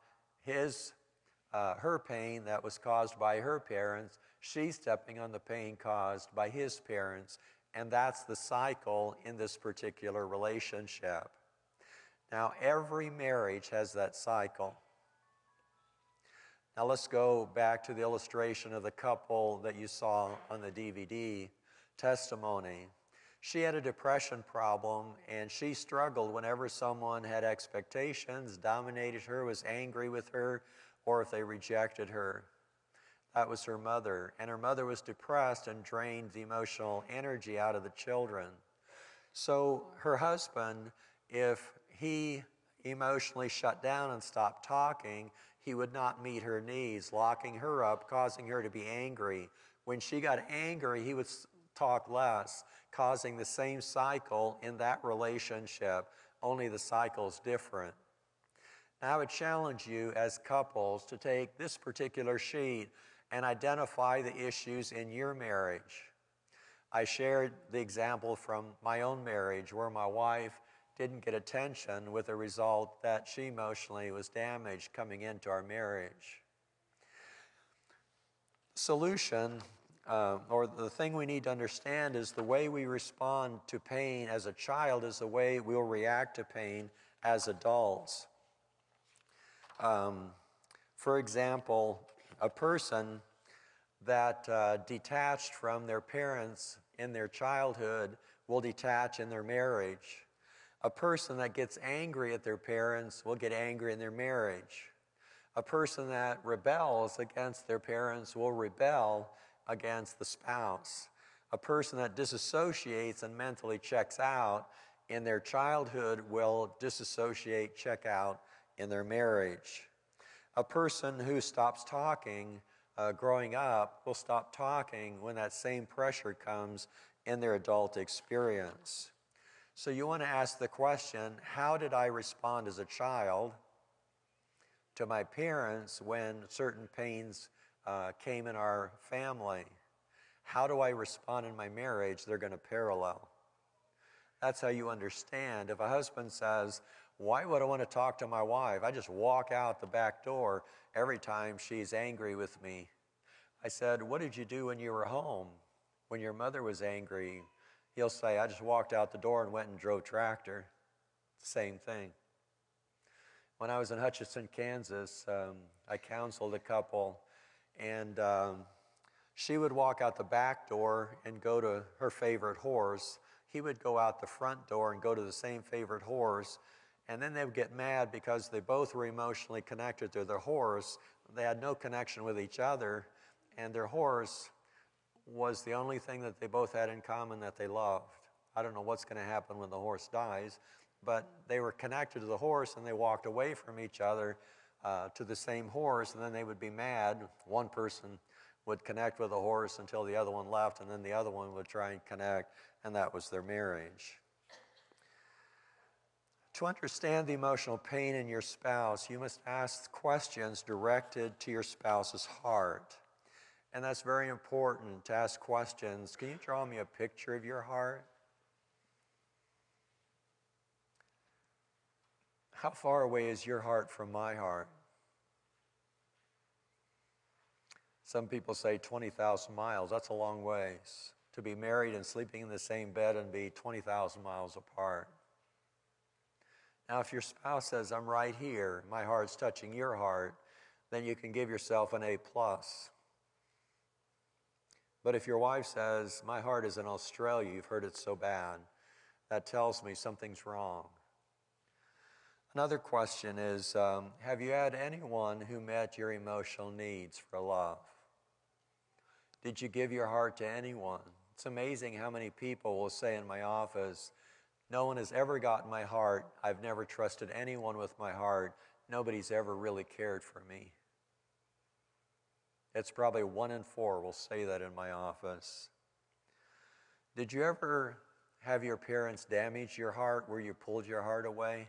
A: her pain that was caused by her parents. She's stepping on the pain caused by his parents, and that's the cycle in this particular relationship. Now, every marriage has that cycle. Now, let's go back to the illustration of the couple that you saw on the DVD testimony. She had a depression problem, and she struggled whenever someone had expectations, dominated her, was angry with her, or if they rejected her. That was her mother, and her mother was depressed and drained the emotional energy out of the children. So her husband, if he emotionally shut down and stopped talking, he would not meet her needs, locking her up, causing her to be angry. When she got angry, he would talk less, causing the same cycle in that relationship, only the cycle's different. Now I would challenge you as couples to take this particular sheet and identify the issues in your marriage. I shared the example from my own marriage where my wife didn't get attention, with the result that she emotionally was damaged coming into our marriage. Solution, or the thing we need to understand, is the way we respond to pain as a child is the way we'll react to pain as adults. For example, a person that detached from their parents in their childhood will detach in their marriage. A person that gets angry at their parents will get angry in their marriage. A person that rebels against their parents will rebel against the spouse. A person that disassociates and mentally checks out in their childhood will disassociate, check out in their marriage. A person who stops talking growing up will stop talking when that same pressure comes in their adult experience. So you want to ask the question, how did I respond as a child to my parents when certain pains came in our family? How do I respond in my marriage? They're going to parallel. That's how you understand. If a husband says, why would I want to talk to my wife? I just walk out the back door every time she's angry with me. I said, what did you do when you were home? When your mother was angry? He'll say, I just walked out the door and went and drove tractor. Same thing. When I was in Hutchinson, Kansas, I counseled a couple, and she would walk out the back door and go to her favorite horse. He would go out the front door and go to the same favorite horse, and then they would get mad because they both were emotionally connected to their horse. They had no connection with each other, and their horse was the only thing that they both had in common that they loved. I don't know what's going to happen when the horse dies, but they were connected to the horse, and they walked away from each other to the same horse, and then they would be mad. One person would connect with the horse until the other one left, and then the other one would try and connect, and that was their marriage. To understand the emotional pain in your spouse, you must ask questions directed to your spouse's heart. And that's very important, to ask questions. Can you draw me a picture of your heart? How far away is your heart from my heart? Some people say 20,000 miles. That's a long ways. To be married and sleeping in the same bed and be 20,000 miles apart. Now, if your spouse says, I'm right here, my heart's touching your heart, then you can give yourself an A+. But if your wife says, my heart is in Australia, you've heard it so bad, that tells me something's wrong. Another question is, have you had anyone who met your emotional needs for love? Did you give your heart to anyone? It's amazing how many people will say in my office, no one has ever gotten my heart. I've never trusted anyone with my heart. Nobody's ever really cared for me. It's probably 1 in 4 will say that in my office. Did you ever have your parents damage your heart where you pulled your heart away?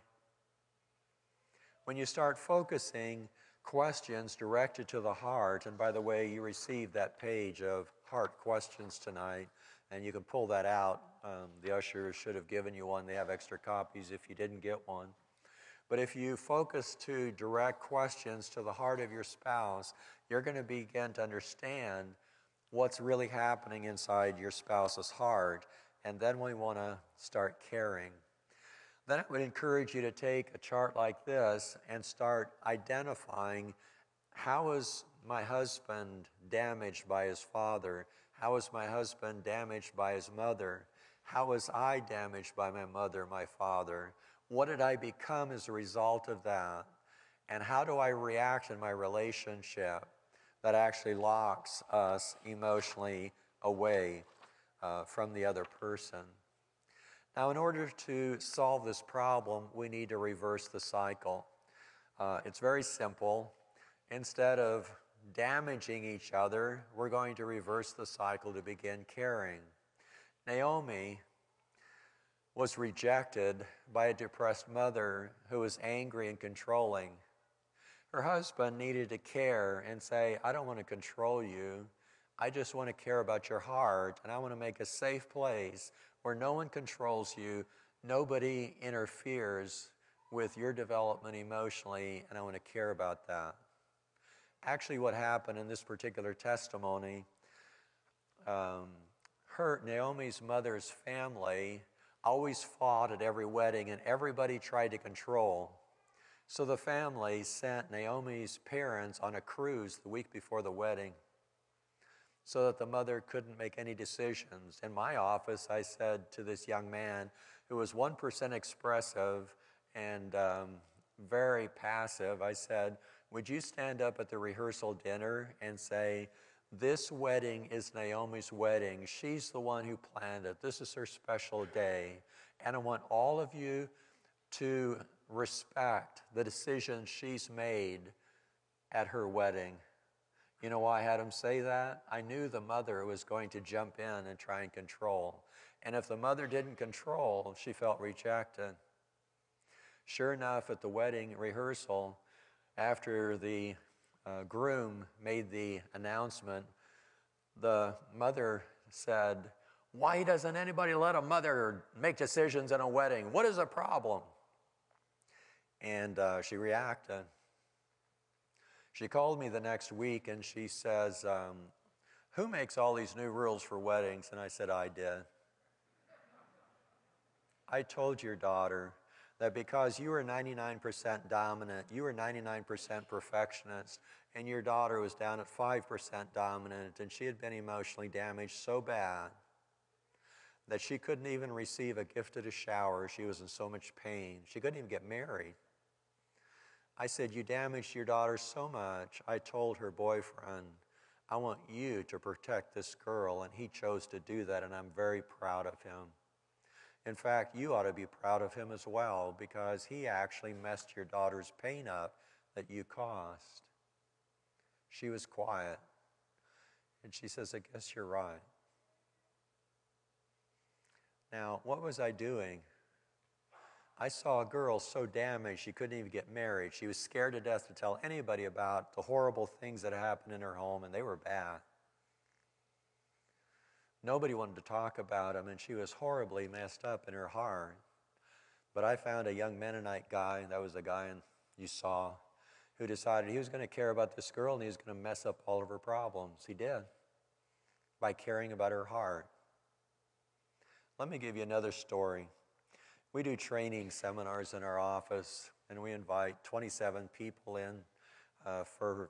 A: When you start focusing questions directed to the heart, and by the way, you received that page of heart questions tonight, and you can pull that out. The ushers should have given you one. They have extra copies if you didn't get one. But if you focus to direct questions to the heart of your spouse, you're going to begin to understand what's really happening inside your spouse's heart, and then we want to start caring. Then I would encourage you to take a chart like this and start identifying, how is my husband damaged by his father? How is my husband damaged by his mother? How was I damaged by my mother, my father? What did I become as a result of that? And how do I react in my relationship that actually locks us emotionally away from the other person? Now, in order to solve this problem, we need to reverse the cycle. It's very simple. Instead of damaging each other, we're going to reverse the cycle to begin caring. Naomi was rejected by a depressed mother who was angry and controlling. Her husband needed to care and say, I don't want to control you. I just want to care about your heart, and I want to make a safe place where no one controls you, Nobody interferes with your development emotionally, and I want to care about that. Actually, what happened in this particular testimony, Naomi's mother's family always fought at every wedding, and everybody tried to control. So the family sent Naomi's parents on a cruise the week before the wedding so that the mother couldn't make any decisions. In my office, I said to this young man who was 1% expressive and very passive, I said, would you stand up at the rehearsal dinner and say, this wedding is Naomi's wedding. She's the one who planned it. This is her special day. And I want all of you to respect the decision she's made at her wedding. You know why I had him say that? I knew the mother was going to jump in and try and control. And if the mother didn't control, she felt rejected. Sure enough, at the wedding rehearsal, after the groom made the announcement, the mother said, why doesn't anybody let a mother make decisions in a wedding? What is the problem? And she reacted. She called me the next week and she says, who makes all these new rules for weddings? And I said, I did. I told your daughter that because you were 99% dominant, you were 99% perfectionist, and your daughter was down at 5% dominant, and she had been emotionally damaged so bad that she couldn't even receive a gift at a shower. She was in so much pain. She couldn't even get married. I said, you damaged your daughter so much. I told her boyfriend, I want you to protect this girl, and he chose to do that, and I'm very proud of him. In fact, you ought to be proud of him as well, because he actually messed your daughter's pain up that you caused. She was quiet, and she says, I guess you're right. Now, what was I doing? I saw a girl so damaged she couldn't even get married. She was scared to death to tell anybody about the horrible things that happened in her home, and they were bad. Nobody wanted to talk about them, and she was horribly messed up in her heart. But I found a young Mennonite guy, that was the guy you saw, who decided he was going to care about this girl and he was going to mess up all of her problems. He did, by caring about her heart. Let me give you another story. We do training seminars in our office, and we invite 27 people in for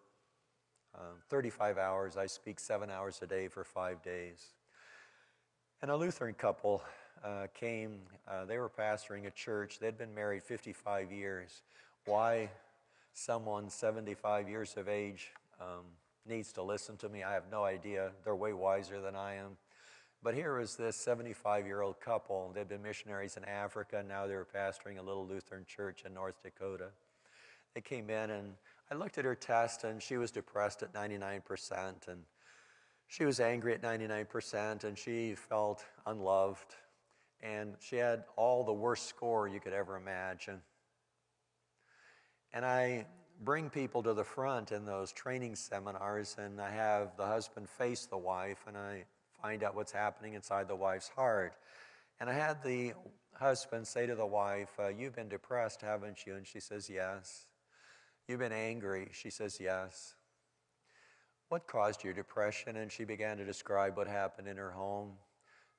A: 35 hours. I speak 7 hours a day for 5 days. And a Lutheran couple came. They were pastoring a church. They'd been married 55 years. Why someone 75 years of age needs to listen to me, I have no idea. They're way wiser than I am. But here was this 75-year-old couple. They'd been missionaries in Africa, and now they were pastoring a little Lutheran church in North Dakota. They came in, and I looked at her test, and she was depressed at 99%, and she was angry at 99%, and she felt unloved, and she had all the worst score you could ever imagine. And I bring people to the front in those training seminars, and I have the husband face the wife, and I find out what's happening inside the wife's heart. And I had the husband say to the wife, you've been depressed, haven't you? And she says, yes. You've been angry? She says, yes. What caused your depression? And she began to describe what happened in her home.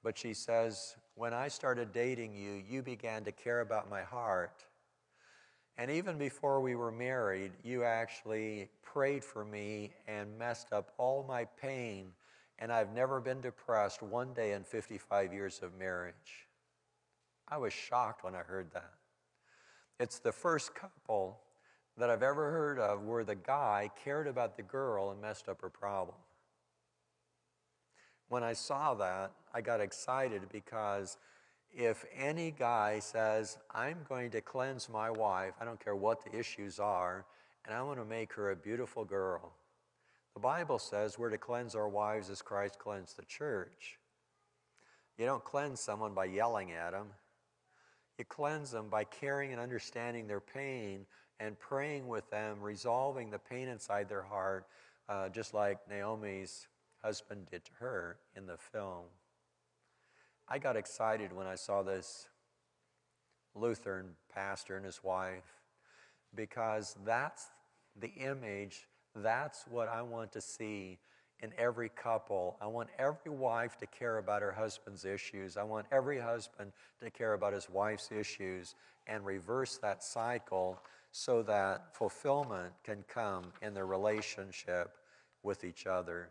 A: But she says, when I started dating you, you began to care about my heart. And even before we were married, you actually prayed for me and messed up all my pain. And I've never been depressed one day in 55 years of marriage. I was shocked when I heard that. It's the first couple that I've ever heard of where the guy cared about the girl and messed up her problem. When I saw that, I got excited because if any guy says, I'm going to cleanse my wife, I don't care what the issues are, and I want to make her a beautiful girl. The Bible says we're to cleanse our wives as Christ cleansed the church. You don't cleanse someone by yelling at them. You cleanse them by caring and understanding their pain and praying with them, resolving the pain inside their heart, just like Naomi's husband did to her in the film. I got excited when I saw this Lutheran pastor and his wife, because that's the image, that's what I want to see in every couple. I want every wife to care about her husband's issues. I want every husband to care about his wife's issues, and reverse that cycle so that fulfillment can come in their relationship with each other.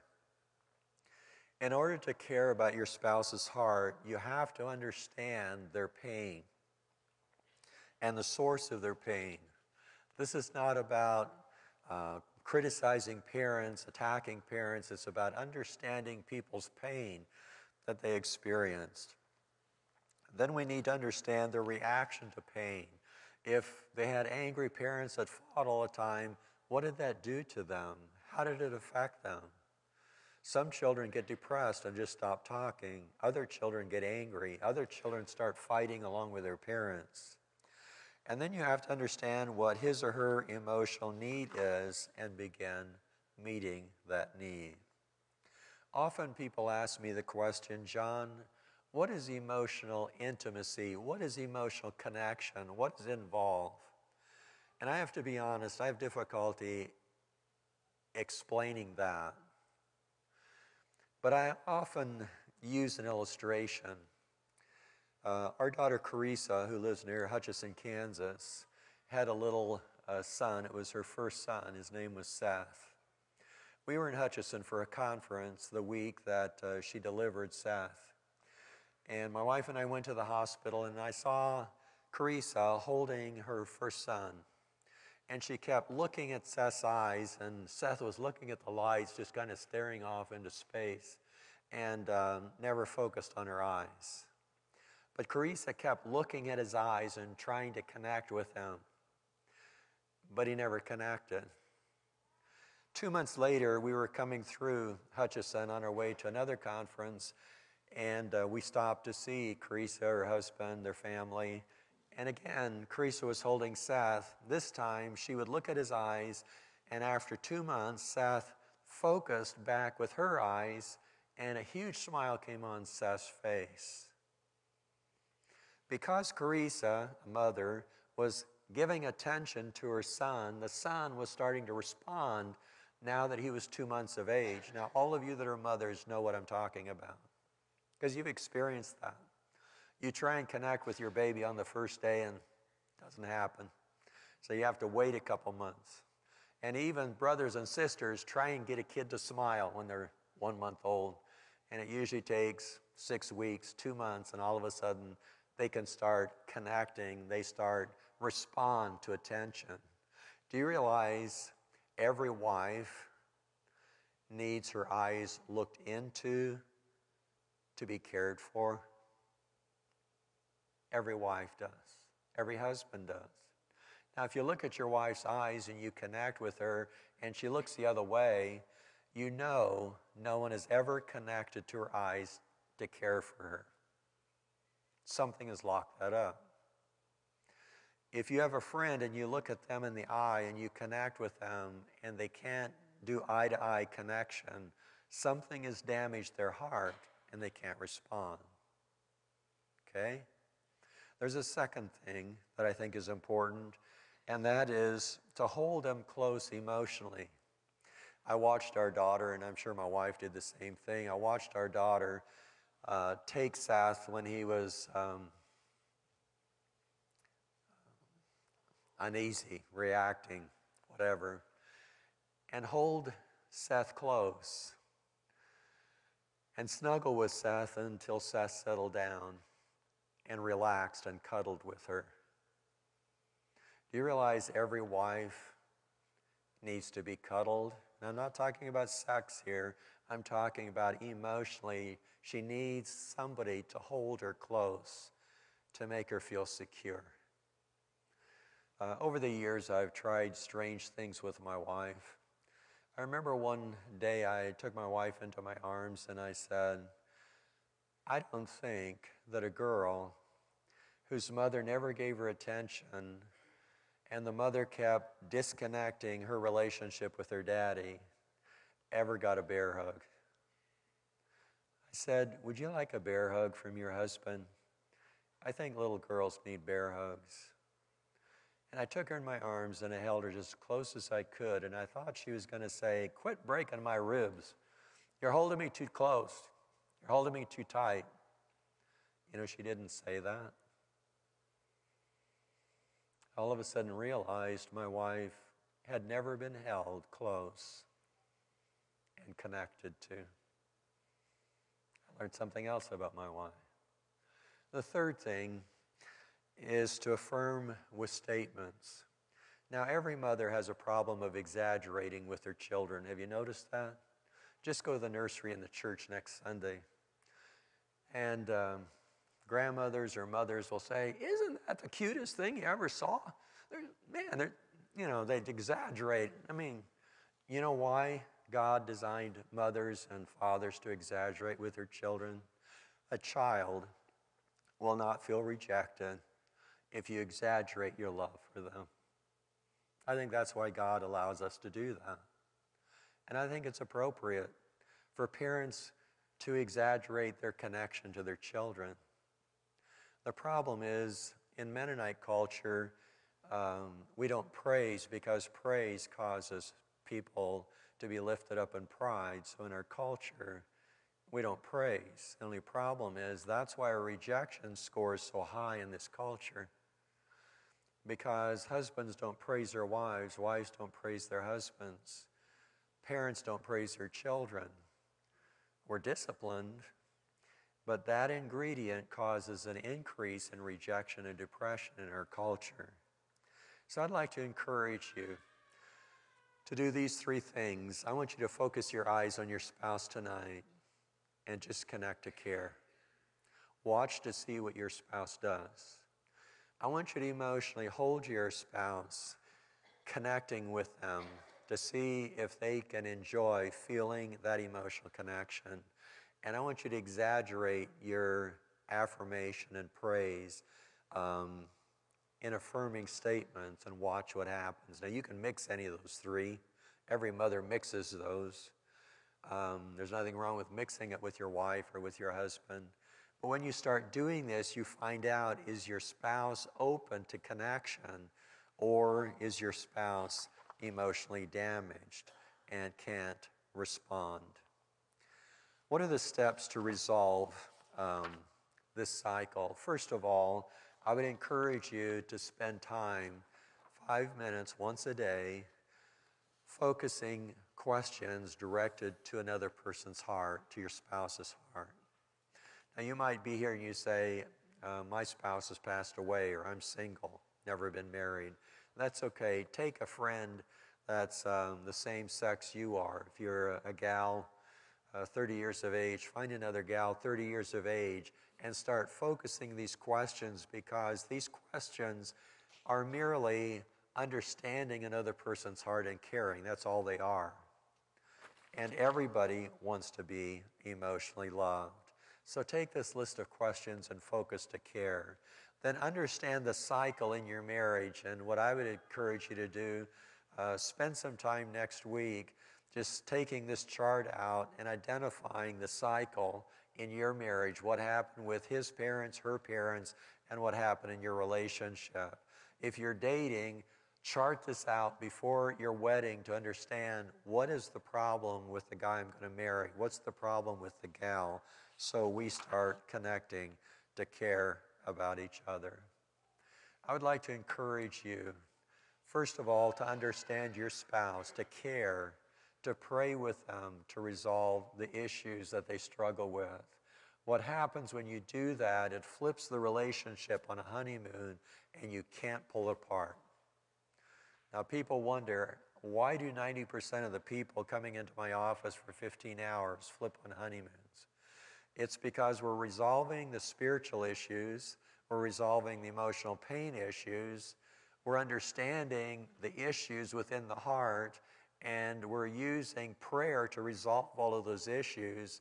A: In order to care about your spouse's heart, you have to understand their pain and the source of their pain. This is not about criticizing parents, attacking parents. It's about understanding people's pain that they experienced. Then we need to understand their reaction to pain. If they had angry parents that fought all the time, what did that do to them? How did it affect them? Some children get depressed and just stop talking. Other children get angry. Other children start fighting along with their parents. And then you have to understand what his or her emotional need is and begin meeting that need. Often people ask me the question, John, what is emotional intimacy? What is emotional connection? What does it involve? And I have to be honest, I have difficulty explaining that. But I often use an illustration. Our daughter Carissa, who lives near Hutchinson, Kansas, had a little son. It was her first son. His name was Seth. We were in Hutchinson for a conference the week that she delivered Seth. And my wife and I went to the hospital, and I saw Carissa holding her first son. And she kept looking at Seth's eyes, and Seth was looking at the lights, just kind of staring off into space, and never focused on her eyes. But Carissa kept looking at his eyes and trying to connect with him. But he never connected. 2 months later, we were coming through Hutchinson on our way to another conference, and we stopped to see Carissa, her husband, their family. And again, Carissa was holding Seth. This time, she would look at his eyes, and after 2 months, Seth focused back with her eyes, and a huge smile came on Seth's face. Because Carissa, a mother, was giving attention to her son, the son was starting to respond now that he was 2 months of age. Now, all of you that are mothers know what I'm talking about, because you've experienced that. You try and connect with your baby on the first day, and it doesn't happen. So you have to wait a couple months. And even brothers and sisters try and get a kid to smile when they're 1 month old. And it usually takes 6 weeks, 2 months, and all of a sudden, they can start connecting. They start respond to attention. Do you realize every wife needs her eyes looked into to be cared for? Every wife does. Every husband does. Now, if you look at your wife's eyes and you connect with her and she looks the other way, you know no one has ever connected to her eyes to care for her. Something has locked that up. If you have a friend and you look at them in the eye and you connect with them and they can't do eye-to-eye connection, something has damaged their heart and they can't respond. Okay? There's a second thing that I think is important, and that is to hold them close emotionally. I watched our daughter, and I'm sure my wife did the same thing. I watched our daughter take Seth when he was uneasy, reacting, whatever, and hold Seth close and snuggle with Seth until Seth settled down and relaxed and cuddled with her. Do you realize every wife needs to be cuddled? And I'm not talking about sex here. I'm talking about emotionally. She needs somebody to hold her close, to make her feel secure. Over the years, I've tried strange things with my wife. I remember one day I took my wife into my arms and I said, I don't think that a girl whose mother never gave her attention and the mother kept disconnecting her relationship with her daddy ever got a bear hug. I said, would you like a bear hug from your husband? I think little girls need bear hugs. And I took her in my arms and I held her just as close as I could, and I thought she was going to say, "Quit breaking my ribs. You're holding me too close. You're holding me too tight." You know, she didn't say that. All of a sudden realized my wife had never been held close and connected to. I learned something else about my wife. The third thing is to affirm with statements. Now, every mother has a problem of exaggerating with their children. Have you noticed that? Just go to the nursery in the church next Sunday, and grandmothers or mothers will say, "Isn't that the cutest thing you ever saw?" They'd exaggerate. I mean, you know why God designed mothers and fathers to exaggerate with their children? A child will not feel rejected if you exaggerate your love for them. I think that's why God allows us to do that. And I think it's appropriate for parents to exaggerate their connection to their children. The problem is, in Mennonite culture, we don't praise because praise causes people to be lifted up in pride. So in our culture, we don't praise. The only problem is that's why our rejection score is so high in this culture. Because husbands don't praise their wives, wives don't praise their husbands, parents don't praise their children. We're disciplined, but that ingredient causes an increase in rejection and depression in our culture. So I'd like to encourage you to do these three things. I want you to focus your eyes on your spouse tonight and just connect to care. Watch to see what your spouse does. I want you to emotionally hold your spouse, connecting with them to see if they can enjoy feeling that emotional connection. And I want you to exaggerate your affirmation and praise in affirming statements and watch what happens. Now, you can mix any of those three. Every mother mixes those. There's nothing wrong with mixing it with your wife or with your husband. But when you start doing this, you find out, is your spouse open to connection, or is your spouse emotionally damaged and can't respond? What are the steps to resolve this cycle? First of all, I would encourage you to spend time, 5 minutes once a day, focusing questions directed to another person's heart, to your spouse's heart. Now, you might be here and you say, "My spouse has passed away," or "I'm single, never been married." That's okay. Take a friend that's the same sex you are. If you're a gal 30 years of age, find another gal 30 years of age and start focusing these questions, because these questions are merely understanding another person's heart and caring. That's all they are. And everybody wants to be emotionally loved. So take this list of questions and focus to care. Then understand the cycle in your marriage. And what I would encourage you to do, spend some time next week just taking this chart out and identifying the cycle in your marriage, what happened with his parents, her parents, and what happened in your relationship. If you're dating, chart this out before your wedding to understand, what is the problem with the guy I'm going to marry? What's the problem with the gal? So we start connecting to care about each other. I would like to encourage you, first of all, to understand your spouse, to care, to pray with them to resolve the issues that they struggle with. What happens when you do that, it flips the relationship on a honeymoon and you can't pull it apart. Now, people wonder, why do 90% of the people coming into my office for 15 hours flip on honeymoons? It's because we're resolving the spiritual issues, we're resolving the emotional pain issues, we're understanding the issues within the heart, and we're using prayer to resolve all of those issues.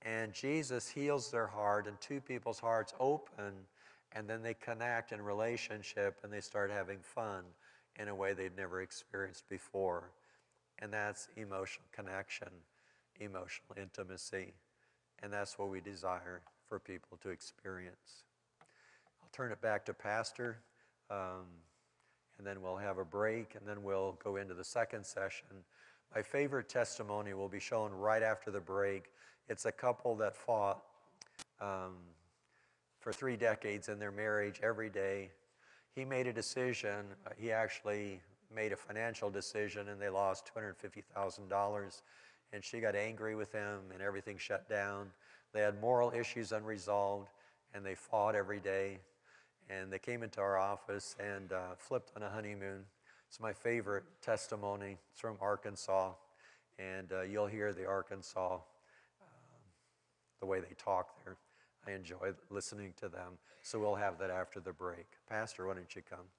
A: And Jesus heals their heart, and two people's hearts open, and then they connect in relationship, and they start having fun in a way they've never experienced before. And that's emotional connection, emotional intimacy. And that's what we desire for people to experience. turn it back to Pastor, and then we'll have a break, and then we'll go into the second session. My favorite testimony will be shown right after the break. It's a couple that fought for 3 decades in their marriage every day. He made a decision. He actually made a financial decision, and they lost $250,000. And she got angry with him, and everything shut down. They had moral issues unresolved, and they fought every day. And they came into our office and flipped on a honeymoon. It's my favorite testimony. It's from Arkansas, and you'll hear the Arkansas, the way they talk there. I enjoy listening to them. So we'll have that after the break. Pastor, why don't you come?